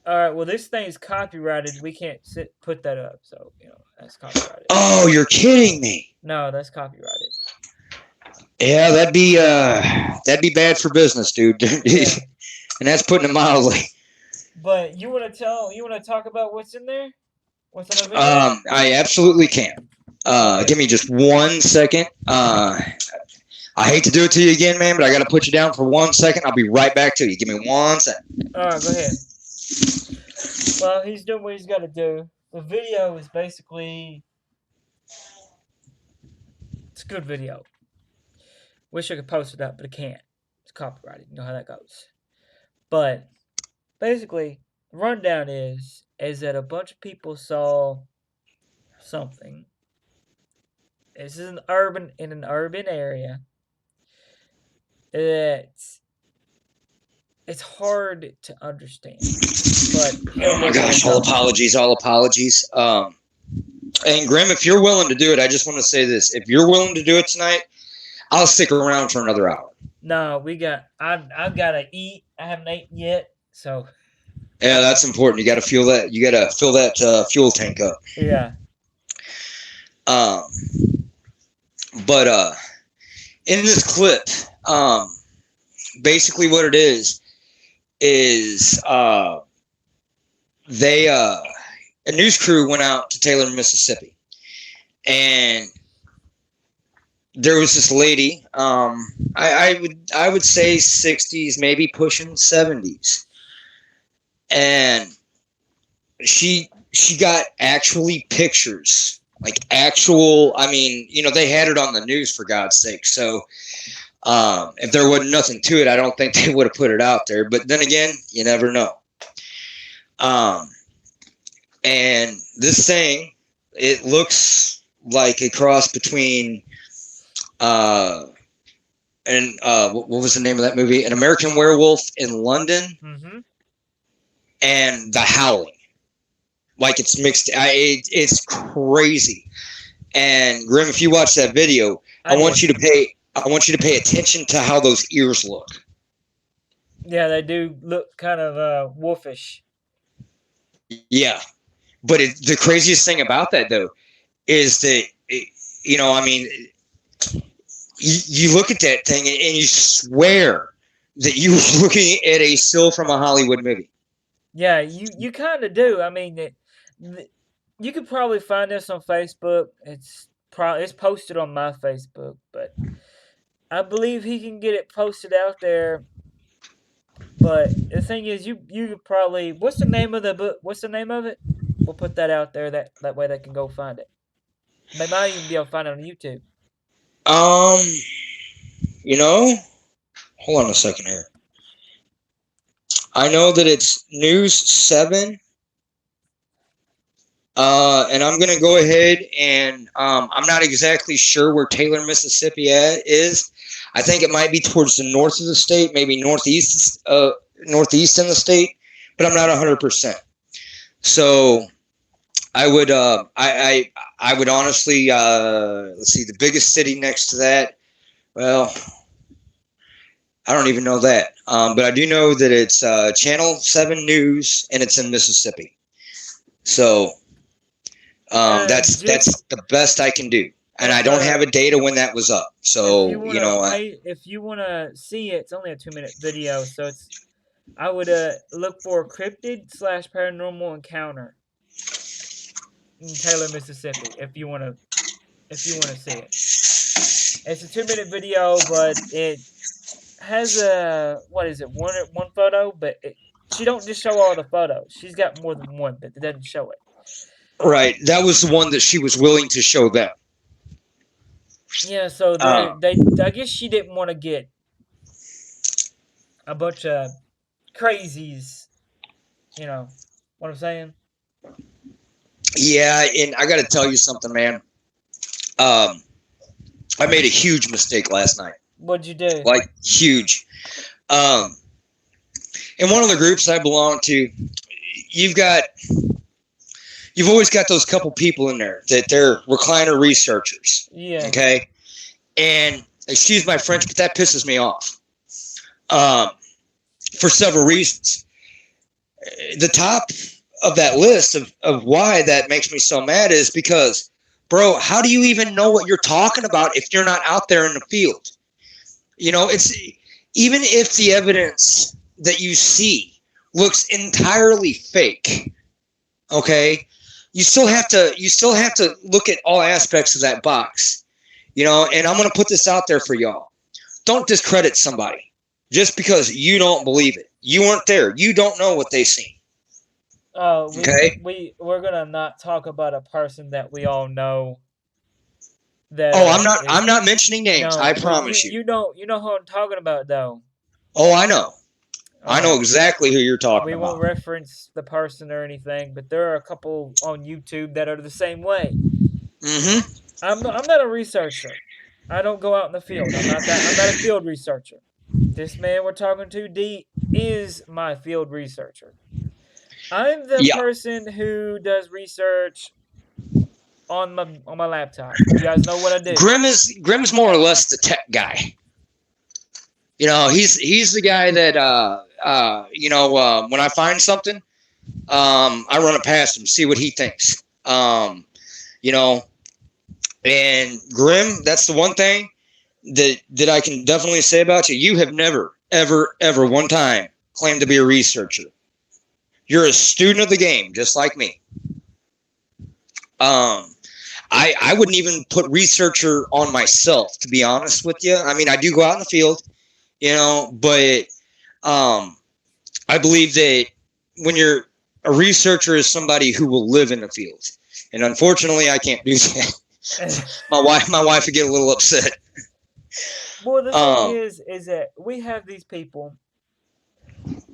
All right. Well, this thing is copyrighted. We can't put that up. So that's copyrighted. Oh, you're kidding me. No, that's copyrighted. Yeah, that'd be bad for business, dude. Yeah. And that's putting it mildly. But you want to talk about what's in there? What's in the video? I absolutely can. Okay. Give me just 1 second. I hate to do it to you again, man, but I got to put you down for 1 second. I'll be right back to you. Give me 1 second. All right, go ahead. Well, he's doing what he's got to do. The video is basically, it's a good video. Wish I could post it up, but I can't. It's copyrighted. You know how that goes. But basically, the rundown is that a bunch of people saw something. This is in an urban area. It's hard to understand. But oh my gosh, all apologies. And Grim, if you're willing to do it, I just want to say this: if you're willing to do it tonight, I'll stick around for another hour. No, I've got to eat. I haven't eaten yet, so. Yeah, that's important. You got to feel that. You got to fill that fuel tank up. Yeah. But in this clip, basically what it is they a news crew went out to Taylor, Mississippi, and there was this lady. I would say 60s, maybe pushing 70s, and she got actually pictures, like actual. I mean, they had it on the news, for God's sake. So if there wasn't nothing to it, I don't think they would have put it out there. But then again, you never know. And this thing, it looks like a cross between what was the name of that movie? An American Werewolf in London, and The Howling. Like, it's mixed. It's crazy. And Grim, if you watch that video, I want you to pay attention to how those ears look. Yeah, they do look kind of wolfish. Yeah, but the craziest thing about that, though, is that you look at that thing and you swear that you're looking at a still from a Hollywood movie. Yeah, you kind of do. I mean, you could probably find this on Facebook. It's posted on my Facebook, but I believe he can get it posted out there. But the thing is, you could probably. What's the name of the book? What's the name of it? We'll put that out there. That way they can go find it. They might even be able to find it on YouTube. Hold on a second here. I know that it's News 7. And I'm going to go ahead and I'm not exactly sure where Taylor, Mississippi is. I think it might be towards the north of the state, maybe northeast in the state, but I'm not 100%. So I would I would honestly let's see, the biggest city next to that. Well, I don't even know that, but I do know that it's Channel 7 News, and it's in Mississippi. So that's the best I can do. and I don't have a data when that was up. So, if you wanna see it, it's only a 2-minute video, so I would look for cryptid/paranormal encounter in Taylor, Mississippi, if you wanna see it. It's a 2-minute video, but it has one photo, but she don't just show all the photos. She's got more than one, but it doesn't show it. right, that was the one that she was willing to show them. Yeah, so I guess she didn't want to get a bunch of crazies. You know what I'm saying? Yeah, and I got to tell you something, man. I made a huge mistake last night. What'd you do? Like, huge. In one of the groups I belong to, you've always got those couple people in there that they're recliner researchers. Yeah. Okay. And excuse my French, but that pisses me off. For several reasons. The top of that list of why that makes me so mad is because, bro, how do you even know what you're talking about if you're not out there in the field? It's even if the evidence that you see looks entirely fake, okay, you still have to look at all aspects of that box, and I'm going to put this out there for y'all. Don't discredit somebody just because you don't believe it. You weren't there. You don't know what they seen. Okay. We're gonna not talk about a person that we all know. That I'm not mentioning names. I promise you. You know who I'm talking about, though. Oh, I know. I know exactly who you're talking about. We won't reference the person or anything, but there are a couple on YouTube that are the same way. Mm-hmm. I'm not a researcher. I don't go out in the field. I'm not a field researcher. This man we're talking to, D, is my field researcher. I'm the person who does research on my laptop. You guys know what I do. Grimm's more or less the tech guy. He's the guy that when I find something, I run it past him, see what he thinks. And Grimm, that's the one thing that I can definitely say about you. You have never, ever, ever one time claimed to be a researcher. You're a student of the game, just like me. I wouldn't even put researcher on myself, to be honest with you. I mean, I do go out in the field, but I believe that when you're a researcher is somebody who will live in the field. And unfortunately, I can't do that. my wife would get a little upset. Well, the thing is that we have these people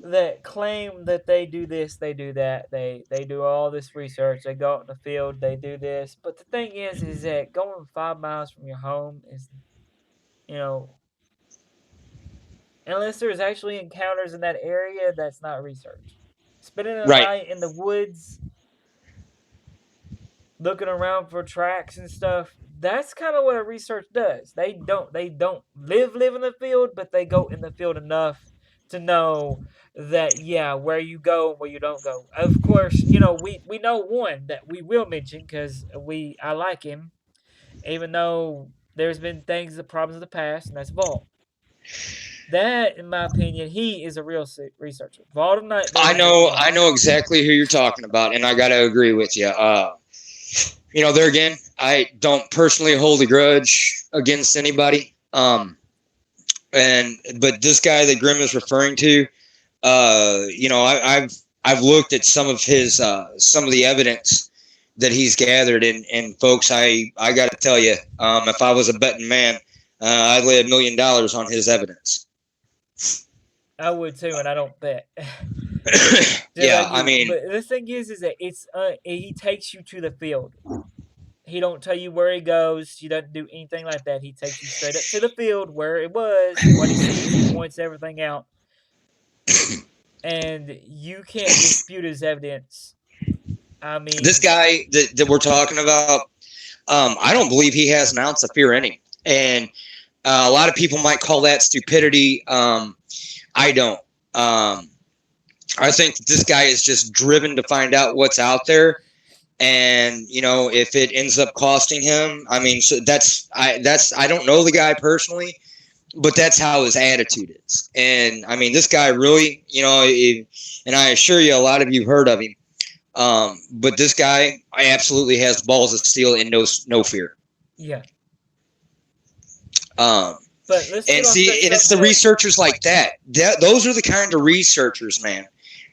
that claim that they do this, they do that, they do all this research, they go out in the field, they do this. But the thing is that going 5 miles from your home is, unless there's actually encounters in that area, that's not research. Spending a night in the woods, looking around for tracks and stuff, that's kind of what a research does. They don't live in the field, but they go in the field enough to know that, where you go and where you don't go. Of course, we know one that we will mention because I like him, even though there's been problems of the past, and that's Vault. That, in my opinion, he is a real researcher. Vault of Night. I know exactly who you're talking about, and I got to agree with you. There again, I don't personally hold a grudge against anybody. But this guy that Grimm is referring to, I've looked at some of his some of the evidence that he's gathered, and folks, I got to tell you, if I was a betting man, I'd lay $1 million on his evidence. I would too, and I don't bet. Yeah, I mean, but the thing is that it's he takes you to the field. He don't tell you where he goes. He doesn't do anything like that. He takes you straight up to the field where it was, what he sees, he points everything out, and you can't dispute his evidence. I mean, this guy that we're talking about, I don't believe he has an ounce of fear in him, and a lot of people might call that stupidity. I don't. I think this guy is just driven to find out what's out there, And if it ends up costing him, I mean, so I don't know the guy personally, but that's how his attitude is. And I mean, this guy really, and I assure you, a lot of you have heard of him. But this guy, I absolutely has balls of steel and no fear. Yeah. But let's and see, and it's the researchers like that. Those are the kind of researchers, man,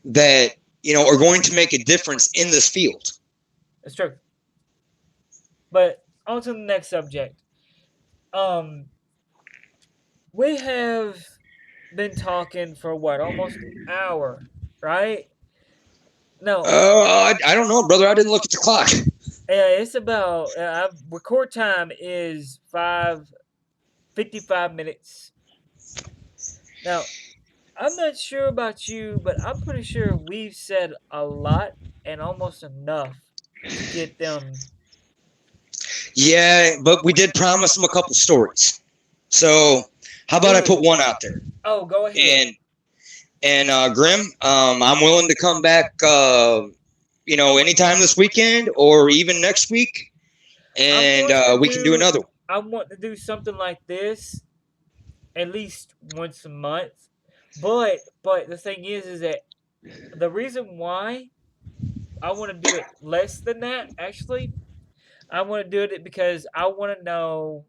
that are going to make a difference in this field. It's true. But on to the next subject. We have been talking for what, almost an hour, right? No. I don't know, brother. I didn't look at the clock. Yeah, it's about record time is 55 minutes. Now, I'm not sure about you, but I'm pretty sure we've said a lot and almost enough to get them. Yeah, but we did promise them a couple stories. So how about I put one out there? Oh, go ahead. And Grim, I'm willing to come back, anytime this weekend or even next week, and we can do another one. I want to do something like this at least once a month. But the thing is that the reason why I want to do it less than that, actually, I want to do it because I want to know,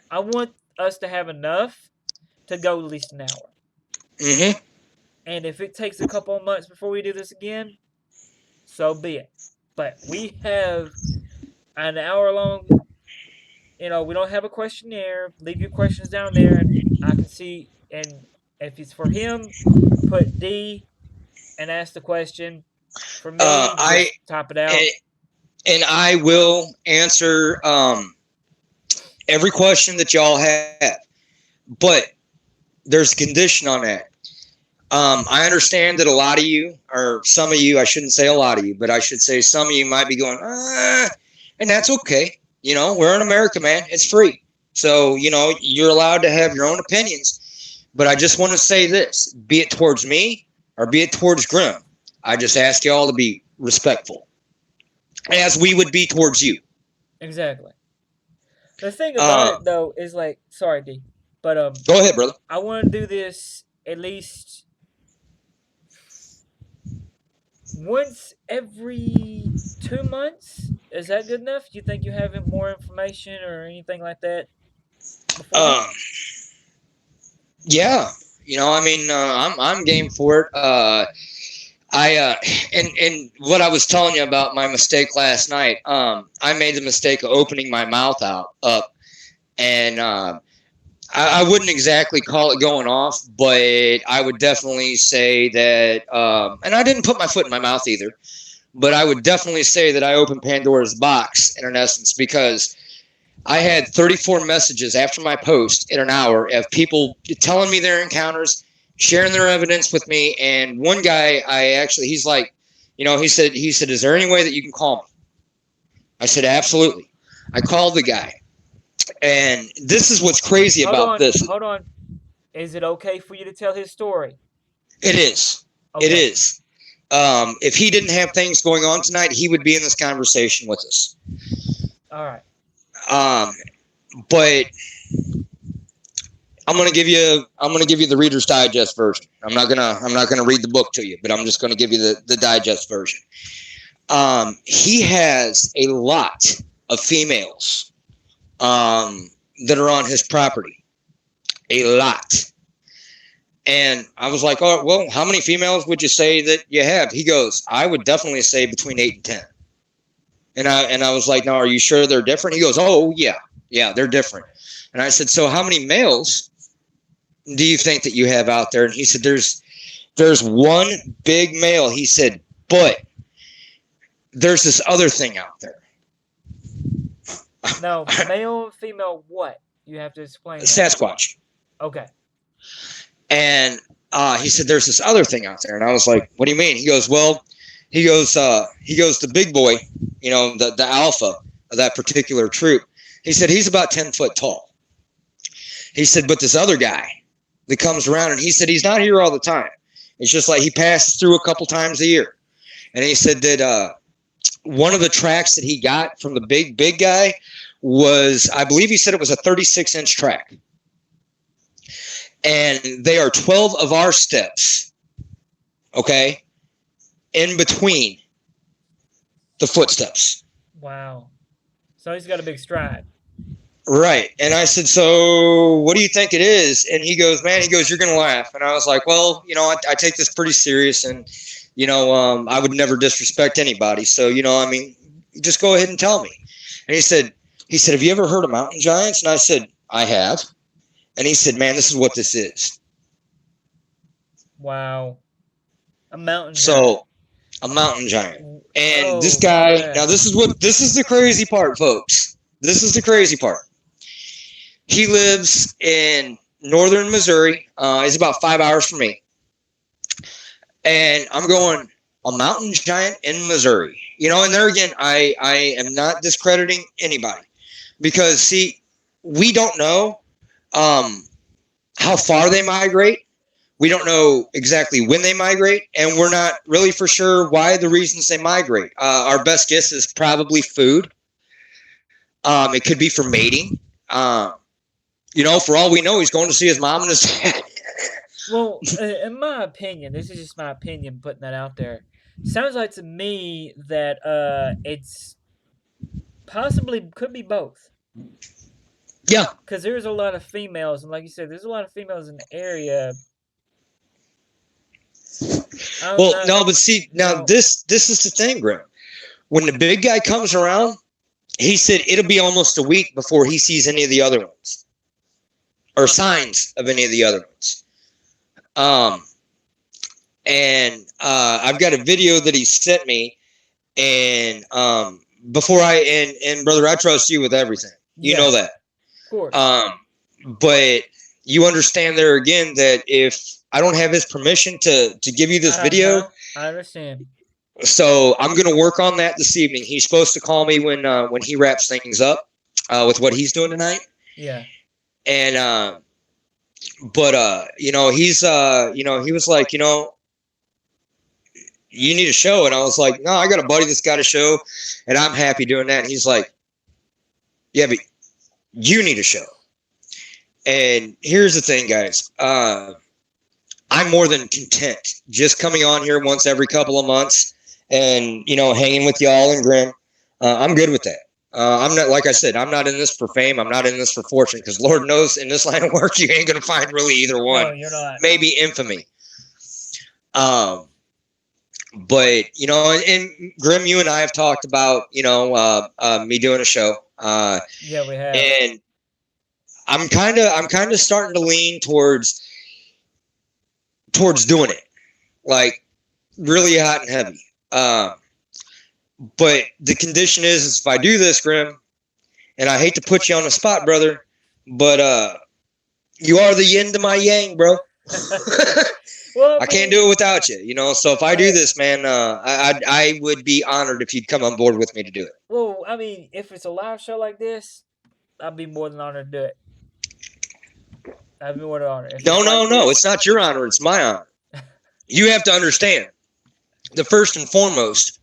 I want us to have enough to go at least an hour. Mm-hmm. And if it takes a couple of months before we do this again, so be it. But we have an hour long. We don't have a questionnaire. Leave your questions down there, and I can see. And if it's for him, put D and ask the question. For me, just type it out. And I will answer every question that y'all have. But there's a condition on that. I understand that a lot of you, or some of you, I shouldn't say a lot of you, but I should say some of you might be going, and that's okay. We're in America, man. It's free. So, you're allowed to have your own opinions. But I just want to say this, be it towards me or be it towards Grim. I just ask y'all to be respectful, as we would be towards you. Exactly. The thing about it, though, is like, sorry, D, but go ahead, brother. I want to do this at least once every 2 months. Is that good enough? Do you think you have more information or anything like that? Yeah. I'm game for it. And what I was telling you about my mistake last night, I made the mistake of opening my mouth up, and I wouldn't exactly call it going off, but I would definitely say that, and I didn't put my foot in my mouth either, but I would definitely say that I opened Pandora's box in essence, because I had 34 messages after my post in an hour of people telling me their encounters, sharing their evidence with me. And one guy, he's like, he said, is there any way that you can call me? I said, absolutely. I called the guy. And this is what's crazy about this. Hold on. Is it okay for you to tell his story? It is. Okay. It is. If he didn't have things going on tonight, he would be in this conversation with us. All right. But I'm gonna give you the Reader's Digest version. I'm not gonna read the book to you, but I'm just gonna give you the digest version. He has a lot of females that are on his property. A lot. And I was like, oh, well, how many females would you say that you have? He goes, I would definitely say between 8 and 10. And I was like, no, are you sure they're different? He goes, oh, yeah, they're different. And I said, so how many males do you think that you have out there? And he said, there's one big male. He said, but there's this other thing out there. No, male, female, what? You have to explain that. Sasquatch. Okay. And he said, there's this other thing out there. And I was like, what do you mean? He goes, the big boy, the alpha of that particular troop. He said, he's about 10 foot tall. He said, but this other guy that comes around, and he said, he's not here all the time. It's just like he passes through a couple times a year. And he said that one of the tracks that he got from the big guy was, I believe he said it was a 36-inch track. And they are 12 of our steps, okay, in between the footsteps. Wow. So he's got a big stride. Right. And I said, so what do you think it is? And he goes, man, you're going to laugh. And I was like, well, I take this pretty serious, and, I would never disrespect anybody. So, just go ahead and tell me. And he said, have you ever heard of mountain giants? And I said, I have. And he said, man, this is what this is. Wow. A mountain giant. So, a mountain giant. And this Oh, guy, crap. now this is the crazy part, folks. This is the crazy part. He lives in northern Missouri. He's about 5 hours from me. And I'm going, a mountain giant in Missouri. And there again, I am not discrediting anybody. Because, see, we don't know how far they migrate. We don't know exactly when they migrate. And we're not really for sure why the reasons they migrate. Our best guess is probably food. It could be for mating. For all we know, he's going to see his mom and his dad. Well, in my opinion, this is just my opinion, putting that out there. Sounds like to me that it's possibly could be both. Yeah. Because there's a lot of females, and like you said, there's a lot of females in the area. Well, no, but see, now this is the thing, Grim. When the big guy comes around, he said it'll be almost a week before he sees any of the other ones. Or signs of any of the other ones. And I've got a video that he sent me, and before and brother, I trust you with everything. You know that. Of course. But you understand there again that if I don't have his permission to give you this video, I understand. So I'm going to work on that this evening. He's supposed to call me when he wraps things up with what he's doing tonight. Yeah. And but he's he was like, you need a show, and I was like, no, I got a buddy that's got a show, and I'm happy doing that. And he's like, yeah, but you need a show. And here's the thing, guys. I'm more than content just coming on here once every couple of months and hanging with y'all and Grim. I'm good with that. I'm not, like I said, I'm not in this for fame. I'm not in this for fortune, because Lord knows in this line of work, you ain't going to find really either one. No, you're not. Maybe infamy. But, and Grim, you and I have talked about, me doing a show. Yeah, we have. And I'm kind of starting to lean towards doing it, like really hot and heavy. But the condition is if I do this, Grim, and I hate to put you on the spot, brother, but you are the yin to my yang, bro. Well, I can't do it without you, So if I do this, man, I would be honored if you'd come on board with me to do it. Well, I mean, if it's a live show like this, I'd be more than honored to do it. I'd be more than honored. No, it's not your honor; it's my honor. You have to understand. The first and foremost,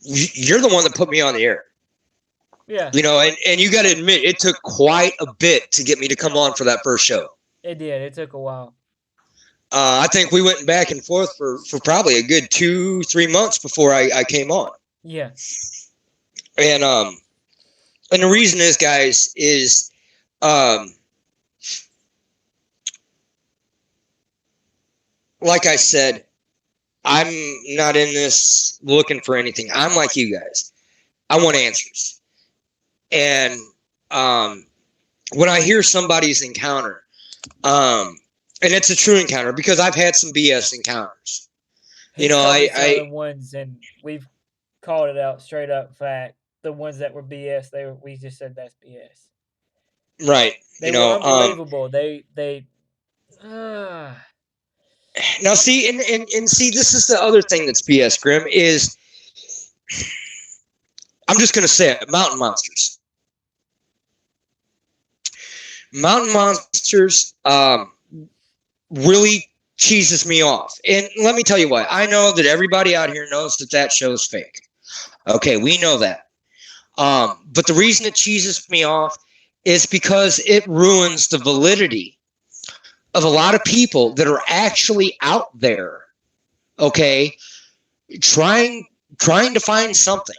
you're the one that put me on the air. Yeah. And you got to admit, it took quite a bit to get me to come on for that first show. It did. It took a while. I think we went back and forth for probably a good 2-3 months before I came on. Yeah. And the reason is, guys, is like I said, I'm not in this looking for anything. I'm like you guys. I want answers. And when I hear somebody's encounter, and it's a true encounter because I've had some BS encounters. The ones, and we've called it out straight up fact. The ones that were BS, we just said that's BS. Right. They were unbelievable. Now see, and see, this is the other thing that's BS, Grim, is I'm just gonna say it, mountain monsters. Mountain monsters really cheeses me off. And let me tell you what, I know that everybody out here knows that that show's fake. Okay, we know that. But the reason it cheeses me off is because it ruins the validity of a lot of people that are actually out there, okay, trying to find something.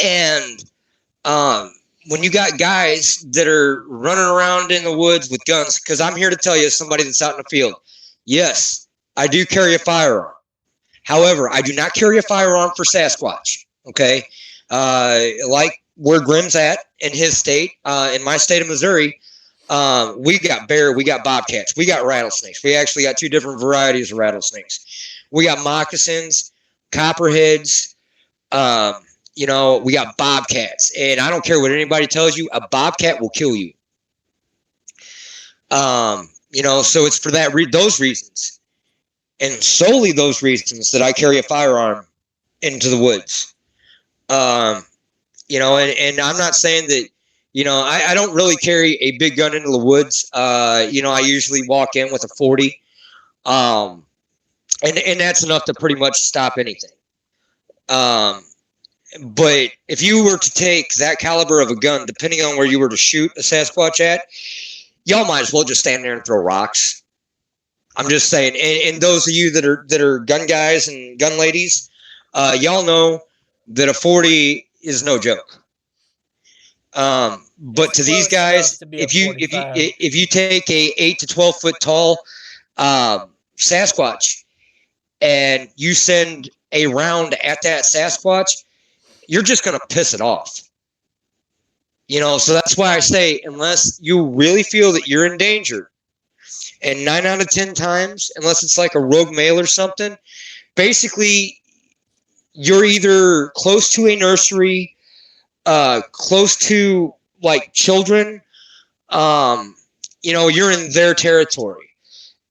And when you got guys that are running around in the woods with guns, because I'm here to tell you, as somebody that's out in the field, yes, I do carry a firearm. However, I do not carry a firearm for Sasquatch. Okay, like where Grimm's at in his state, in my state of Missouri, we got bear, we got bobcats, we got rattlesnakes. We actually got two different varieties of rattlesnakes. We got moccasins, copperheads. We got bobcats, and I don't care what anybody tells you, a bobcat will kill you. So it's for those reasons. And solely those reasons that I carry a firearm into the woods. And I'm not saying that, I don't really carry a big gun into the woods. I usually walk in with a 40. And that's enough to pretty much stop anything. But if you were to take that caliber of a gun, depending on where you were to shoot a Sasquatch at, y'all might as well just stand there and throw rocks. I'm just saying, and those of you that are gun guys and gun ladies, y'all know that a 40 is no joke. But to these guys, if you take a 8 to 12 foot tall Sasquatch and you send a round at that Sasquatch, you're just gonna piss it off. So that's why I say, unless you really feel that you're in danger. And 9 out of 10 times, unless it's like a rogue male or something, basically you're either close to a nursery, close to like children, you're in their territory.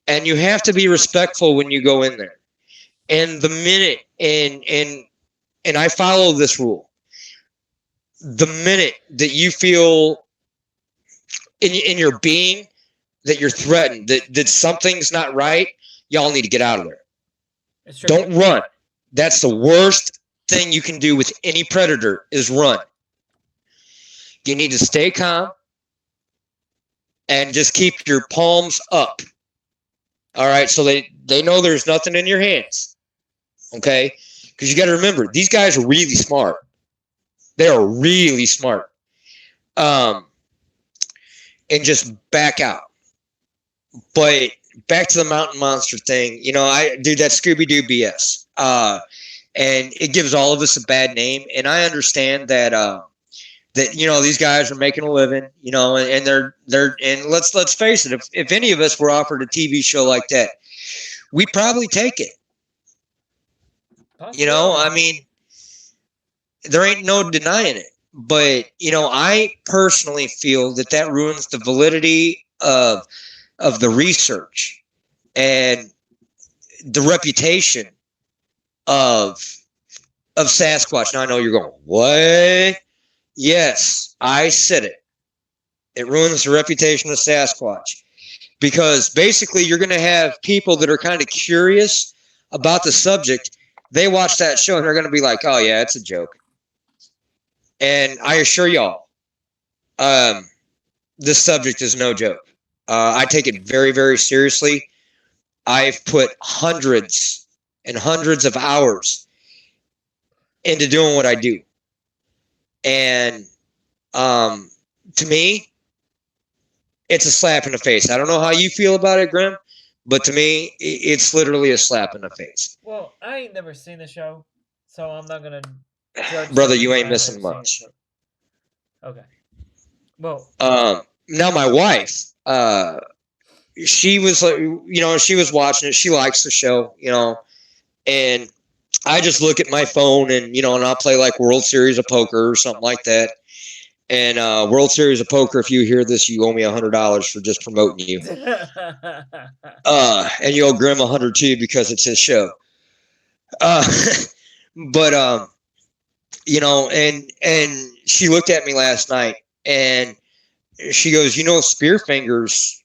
And you have to be respectful when you go in there. And the minute, and I follow this rule, the minute that you feel in your being that you're threatened, that something's not right, y'all need to get out of there. Don't run. That's the worst thing you can do with any predator is run. You need to stay calm and just keep your palms up. All right, so they know there's nothing in your hands. Okay? Because you got to remember, these guys are really smart. They are really smart. And just back out. But back to the mountain monster thing, I do that Scooby-Doo BS. And it gives all of us a bad name. And I understand that these guys are making a living, and they're and let's face it, if any of us were offered a TV show like that, we'd probably take it. I mean, there ain't no denying it. But, I personally feel that ruins the validity of the research and the reputation of Sasquatch. Now I know you're going, what? Yes, I said it. It ruins the reputation of Sasquatch. Because basically you're going to have people that are kind of curious about the subject. They watch that show and they're going to be like, oh yeah, it's a joke. And I assure y'all, this subject is no joke. I take it very, very seriously. I've put hundreds and hundreds of hours into doing what I do. And to me, it's a slap in the face. I don't know how you feel about it, Grim, but to me, it's literally a slap in the face. Well, I ain't never seen the show, so I'm not going to judge. Brother, you ain't missing much. Okay. Well. Now my wife, she was like, she was watching it. She likes the show, and I just look at my phone and, and I'll play like World Series of Poker or something like that. And World Series of Poker, if you hear this, you owe me $100 for just promoting you. And you owe Grim $100 too because it's his show. But and she looked at me last night and she goes, Spear Fingers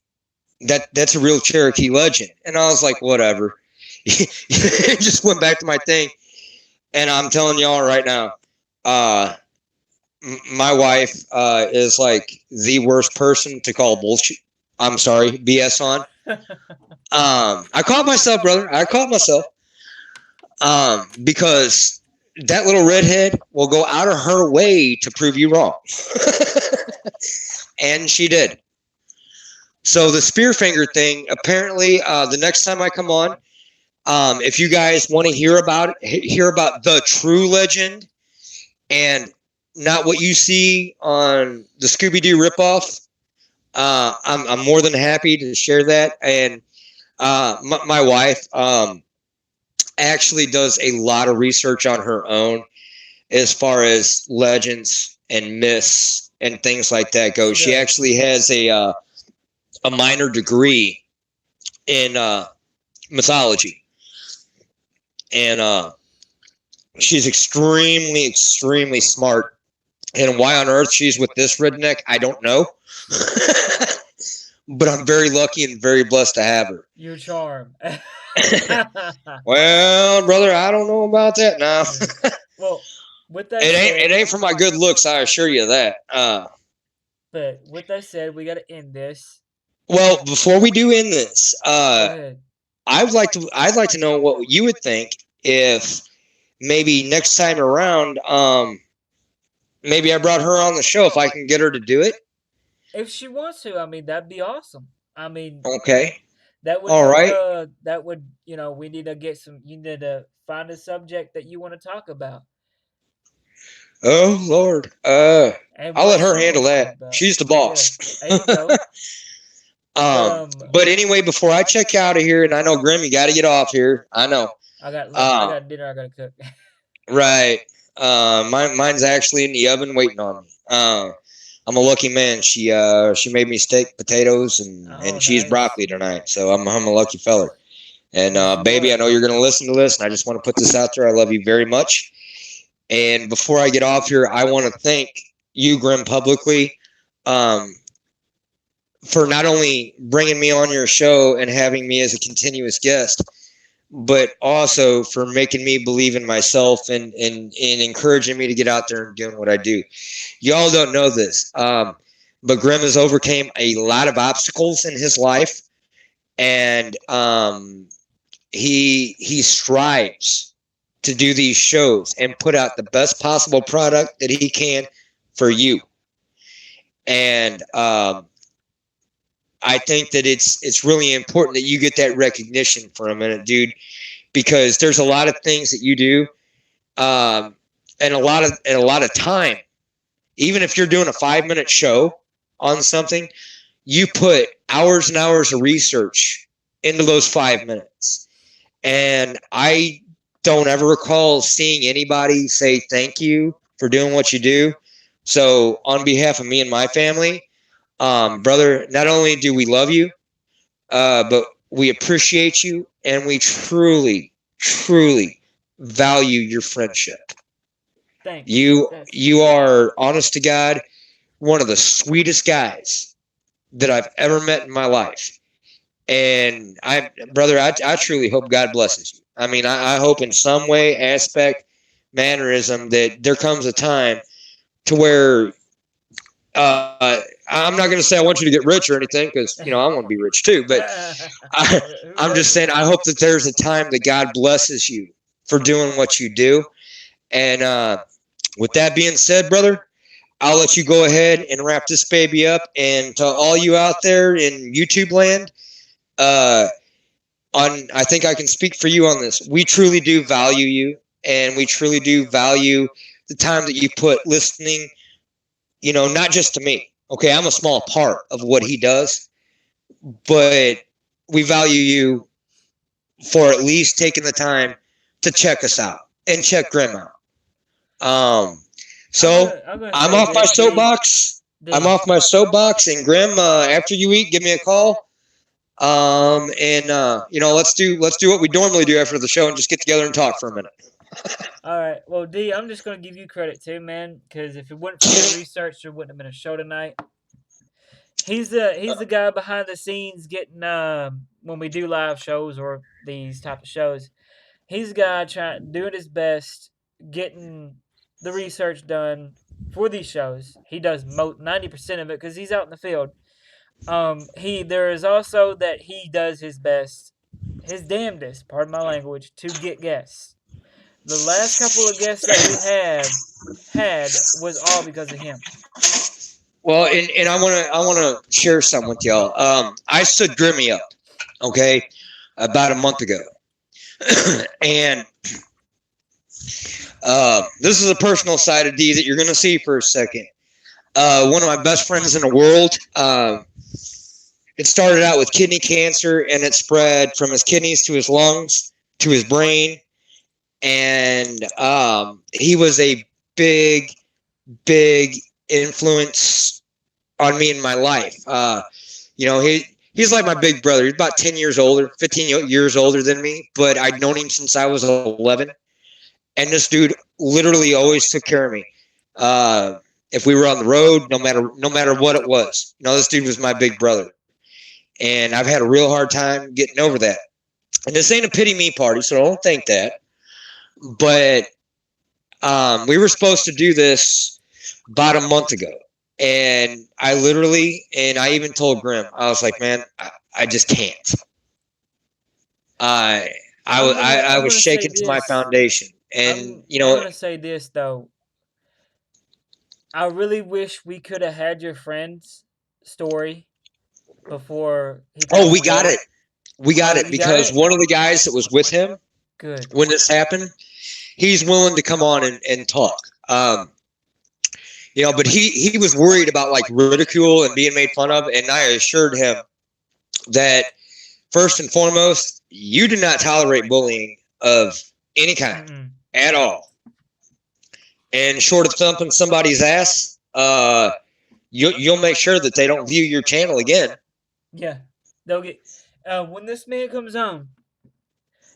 that's a real Cherokee legend. And I was like, whatever. Just went back to my thing. And I'm telling y'all right now, uh, my wife is like the worst person to call bullshit. I'm sorry, BS on. I caught myself, brother. I caught myself. Because that little redhead will go out of her way to prove you wrong. And she did. So the spear finger thing, apparently, the next time I come on, if you guys want to hear about the true legend and not what you see on the Scooby Doo ripoff, I'm more than happy to share that. And my wife actually does a lot of research on her own as far as legends and myths and things like that go. She actually has a minor degree in mythology, and she's extremely smart. And why on earth she's with this redneck, I don't know. But I'm very lucky and very blessed to have her. Your charm. Well, brother, I don't know about that now. Well, with that it ain't for my good looks, I assure you that. But with that said, we got to end this. Well, before we do end this, Go ahead. I'd like to know what you would think if maybe next time around, maybe I brought her on the show if I can get her to do it. If she wants to, I mean, that'd be awesome. I mean, Okay. that would All help. right. That would, we need to get some. You need to find a subject that you want to talk about. Oh Lord. And I'll what let her she handle wants to that. talk about. She's the Yeah, boss. there you go. But anyway, before I check out of here, and I know Grim, you got to get off here. I know. I got dinner I gotta cook. Right. Mine's actually in the oven waiting on me. I'm a lucky man. She made me steak, potatoes, and cheese Nice. broccoli tonight. So I'm a lucky feller. And Yes, you baby, I are. know you're gonna listen to this, and I just want to put this out there. I love you very much. And before I get off here, I want to thank you, Grim, publicly, um, for not only bringing me on your show and having me as a continuous guest, but also for making me believe in myself and encouraging me to get out there and doing what I do. Y'all don't know this, but Grim has overcame a lot of obstacles in his life, and he strives to do these shows and put out the best possible product that he can for you. And I think that it's really important that you get that recognition for a minute, dude, because there's a lot of things that you do, and a lot of time. Even if you're doing a 5-minute show on something, you put hours and hours of research into those 5 minutes. And I don't ever recall seeing anybody say thank you for doing what you do. So on behalf of me and my family, brother, not only do we love you, but we appreciate you, and we truly value your friendship. Thanks. You are, honest to God, one of the sweetest guys that I've ever met in my life. And brother, I truly hope God blesses you. I mean, I hope in some way, aspect, mannerism that there comes a time to where I'm not going to say I want you to get rich or anything, because I want to be rich too. But I'm just saying I hope that there's a time that God blesses you for doing what you do. And with that being said, brother, I'll let you go ahead and wrap this baby up. And to all you out there in YouTube land, I think I can speak for you on this. We truly do value you, and we truly do value the time that you put listening. Not just to me. Okay, I'm a small part of what he does, but we value you for at least taking the time to check us out and check Grim out. So I'm off my soapbox. I'm off my soapbox, and Grim, after you eat, give me a call. And let's do what we normally do after the show and just get together and talk for a minute. All right. Well, D, I'm just gonna give you credit too, man, because if it wasn't for your research, there wouldn't have been a show tonight. He's the guy behind the scenes getting when we do live shows or these type of shows. He's the guy doing his best getting the research done for these shows. He does 90% of it because he's out in the field. There is also that he does his best, his damnedest, pardon my language, to get guests. The last couple of guests that we had was all because of him. Well, and I wanna share some with y'all. I stood Grimmy up, okay, about a month ago, and this is a personal side of D that you're gonna see for a second. One of my best friends in the world. It started out with kidney cancer, and it spread from his kidneys to his lungs to his brain, and he was a big, big influence on me in my life. He's like my big brother. He's about 10 years older, 15 years older than me, but I'd known him since I was 11. And this dude literally always took care of me. If we were on the road, no matter what it was, this dude was my big brother. And I've had a real hard time getting over that. And this ain't a pity me party, so don't think that. But we were supposed to do this about a month ago. And I even told Grim, I was like, man, I just can't. I was shaken to my foundation. And, I'm going to say this, though. I really wish we could have had your friend's story before he passed we got away. it. We got it because one of the guys that was with him when this happened, he's willing to come on and talk. But he was worried about like ridicule and being made fun of, and I assured him that first and foremost, you do not tolerate bullying of any kind at all. And short of thumping somebody's ass, you'll make sure that they don't view your channel again. Yeah, they'll get when this man comes on.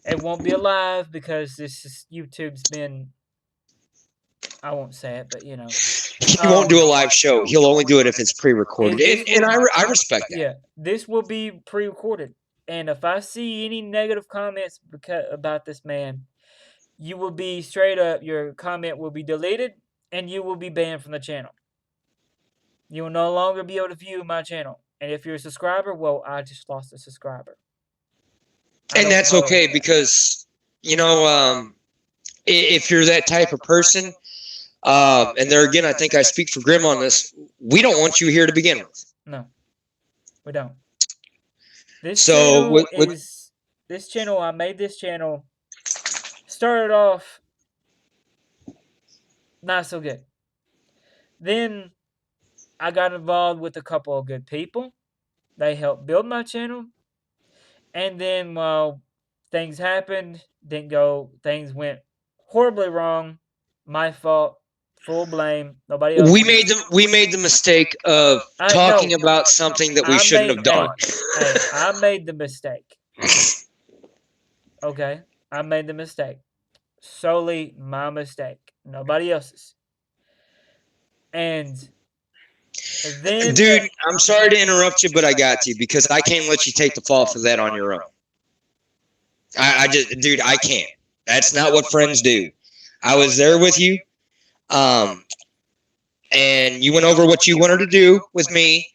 It won't be alive because YouTube's been. I won't say it, but he won't do a live show. He'll only do it if it's pre-recorded, and I respect that. Yeah, this will be pre-recorded, and if I see any negative comments about this man, you will be straight up. Your comment will be deleted, and you will be banned from the channel. You will no longer be able to view my channel. And if you're a subscriber, well, I just lost a subscriber. And that's okay because, if you're that type of person, and there again, I think I speak for Grim on this, we don't want you here to begin with. No, we don't. This channel, I made this channel, started off not so good. Then I got involved with a couple of good people. They helped build my channel. And then, things happened, things went horribly wrong. My fault, full blame, nobody else. We made the mistake of talking about something that we shouldn't have done. I made the mistake. Okay, I made the mistake. Solely my mistake, nobody else's. And then, dude, I'm sorry to interrupt you, but I got to because I can't let you take the fall for that on your own. I can't. That's not what friends do. I was there with you, and you went over what you wanted to do with me.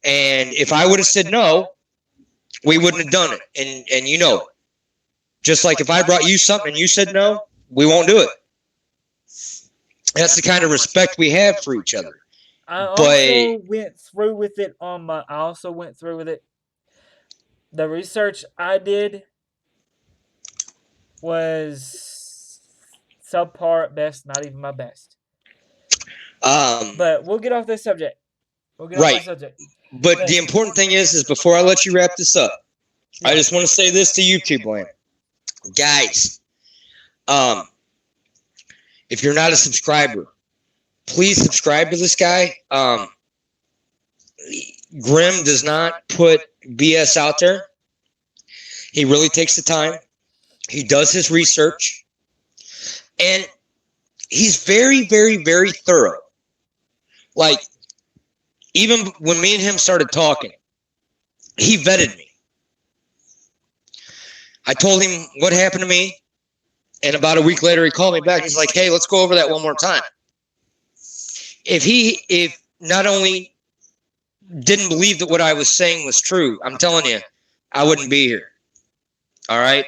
And if I would have said no, we wouldn't have done it. And you know it. Just like if I brought you something and you said no, we won't do it. That's the kind of respect we have for each other. I also went through with it The research I did was subpar at best, not even my best. But we'll get off this subject. But the important thing is before I let you wrap this up, I just want to say this to YouTube land. Guys, if you're not a subscriber, please subscribe to this guy. Grim does not put BS out there. He really takes the time. He does his research. And he's very, very, very thorough. Like, Even when me and him started talking, he vetted me. I told him what happened to me, and about a week later, he called me back. He's like, "Hey, let's go over that one more time." If not only didn't believe that what I was saying was true, I'm telling you, I wouldn't be here. All right.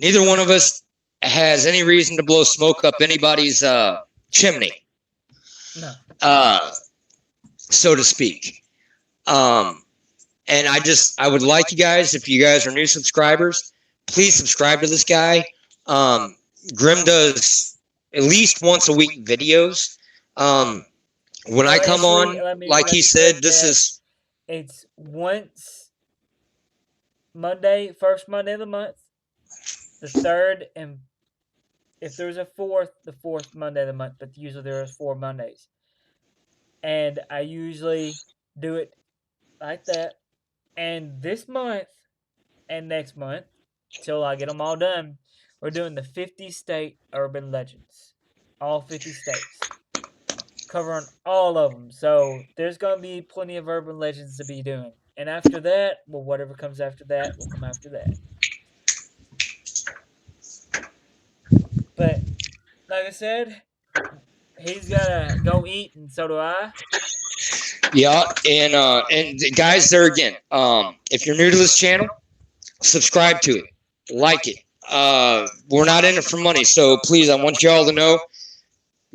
Neither one of us has any reason to blow smoke up anybody's chimney, No. so to speak. Um, and I would like you guys, if you guys are new subscribers, please subscribe to this guy. Grim does at least once a week videos. When I come Actually, on, like he said, correct this that. is It's once Monday, first Monday of the month, the third, and if there's a fourth, the fourth Monday of the month. But usually there are 4 Mondays, and I usually do it like that. And this month and next month, till I get them all done, we're doing the 50 state urban legends, all 50 states, covering all of them. So there's gonna be plenty of urban legends to be doing. And after that, well, whatever comes after that will come after that. But like I said, he's gotta go eat, and so do I. yeah. And guys, there again, if you're new to this channel, subscribe to it, like it. We're not in it for money, so please, I want y'all to know,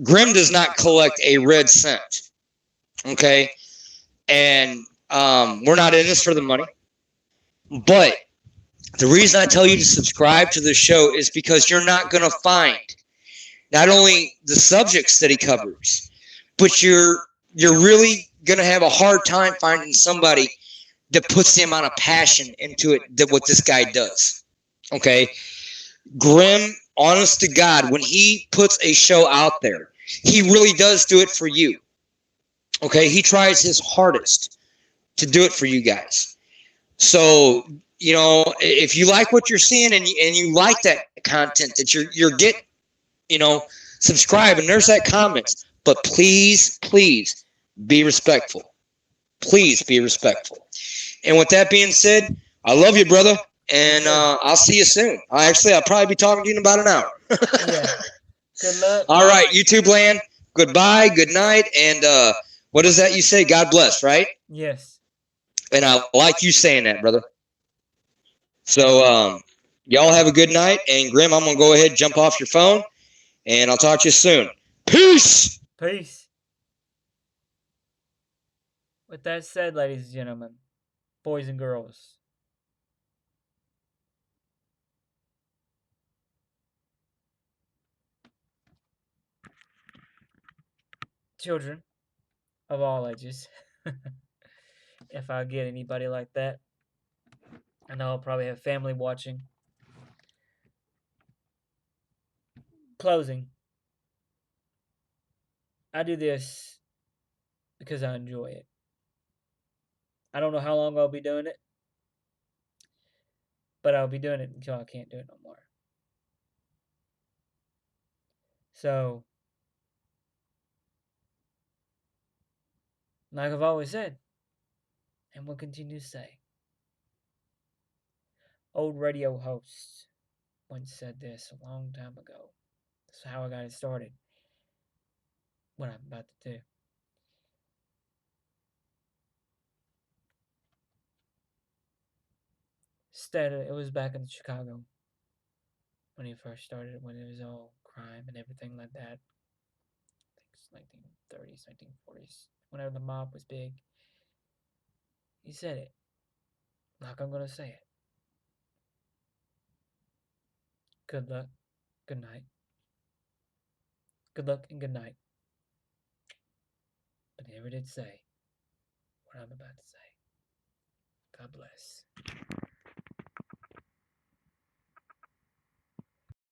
Grim does not collect a red cent. Okay, and we're not in this for the money. But the reason I tell you to subscribe to this show is because you're not going to find not only the subjects that he covers, but you're really going to have a hard time finding somebody that puts the amount of passion into it that what this guy does. Okay, Grim, honest to God, when he puts a show out there, he really does do it for you. Okay, he tries his hardest to do it for you guys. So, if you like what you're seeing and you like that content that you're getting, subscribe, and there's that comments. But please be respectful. Please be respectful. And with that being said, I love you, brother, and I'll see you soon. I'll probably be talking to you in about an hour. Yeah. Good luck. All right, YouTube land. Goodbye, good night, and what is that you say? God bless, right? Yes. And I like you saying that, brother. So, y'all have a good night. And Grim, I'm going to go ahead and jump off your phone. And I'll talk to you soon. Peace! Peace. With that said, ladies and gentlemen, boys and girls, children of all ages, if I get anybody like that, I know I'll probably have family watching. Closing. I do this because I enjoy it. I don't know how long I'll be doing it, but I'll be doing it until I can't do it no more. So, like I've always said, and will continue to say, old radio host once said this a long time ago. That's how I got it started. What I'm about to do. It was back in Chicago when he first started, when it was all crime and everything like that. I think it's 1930s, 1940s, whenever the mob was big. He said it like I'm going to say it. Good luck, good night. Good luck and good night. But he never did say what I'm about to say. God bless.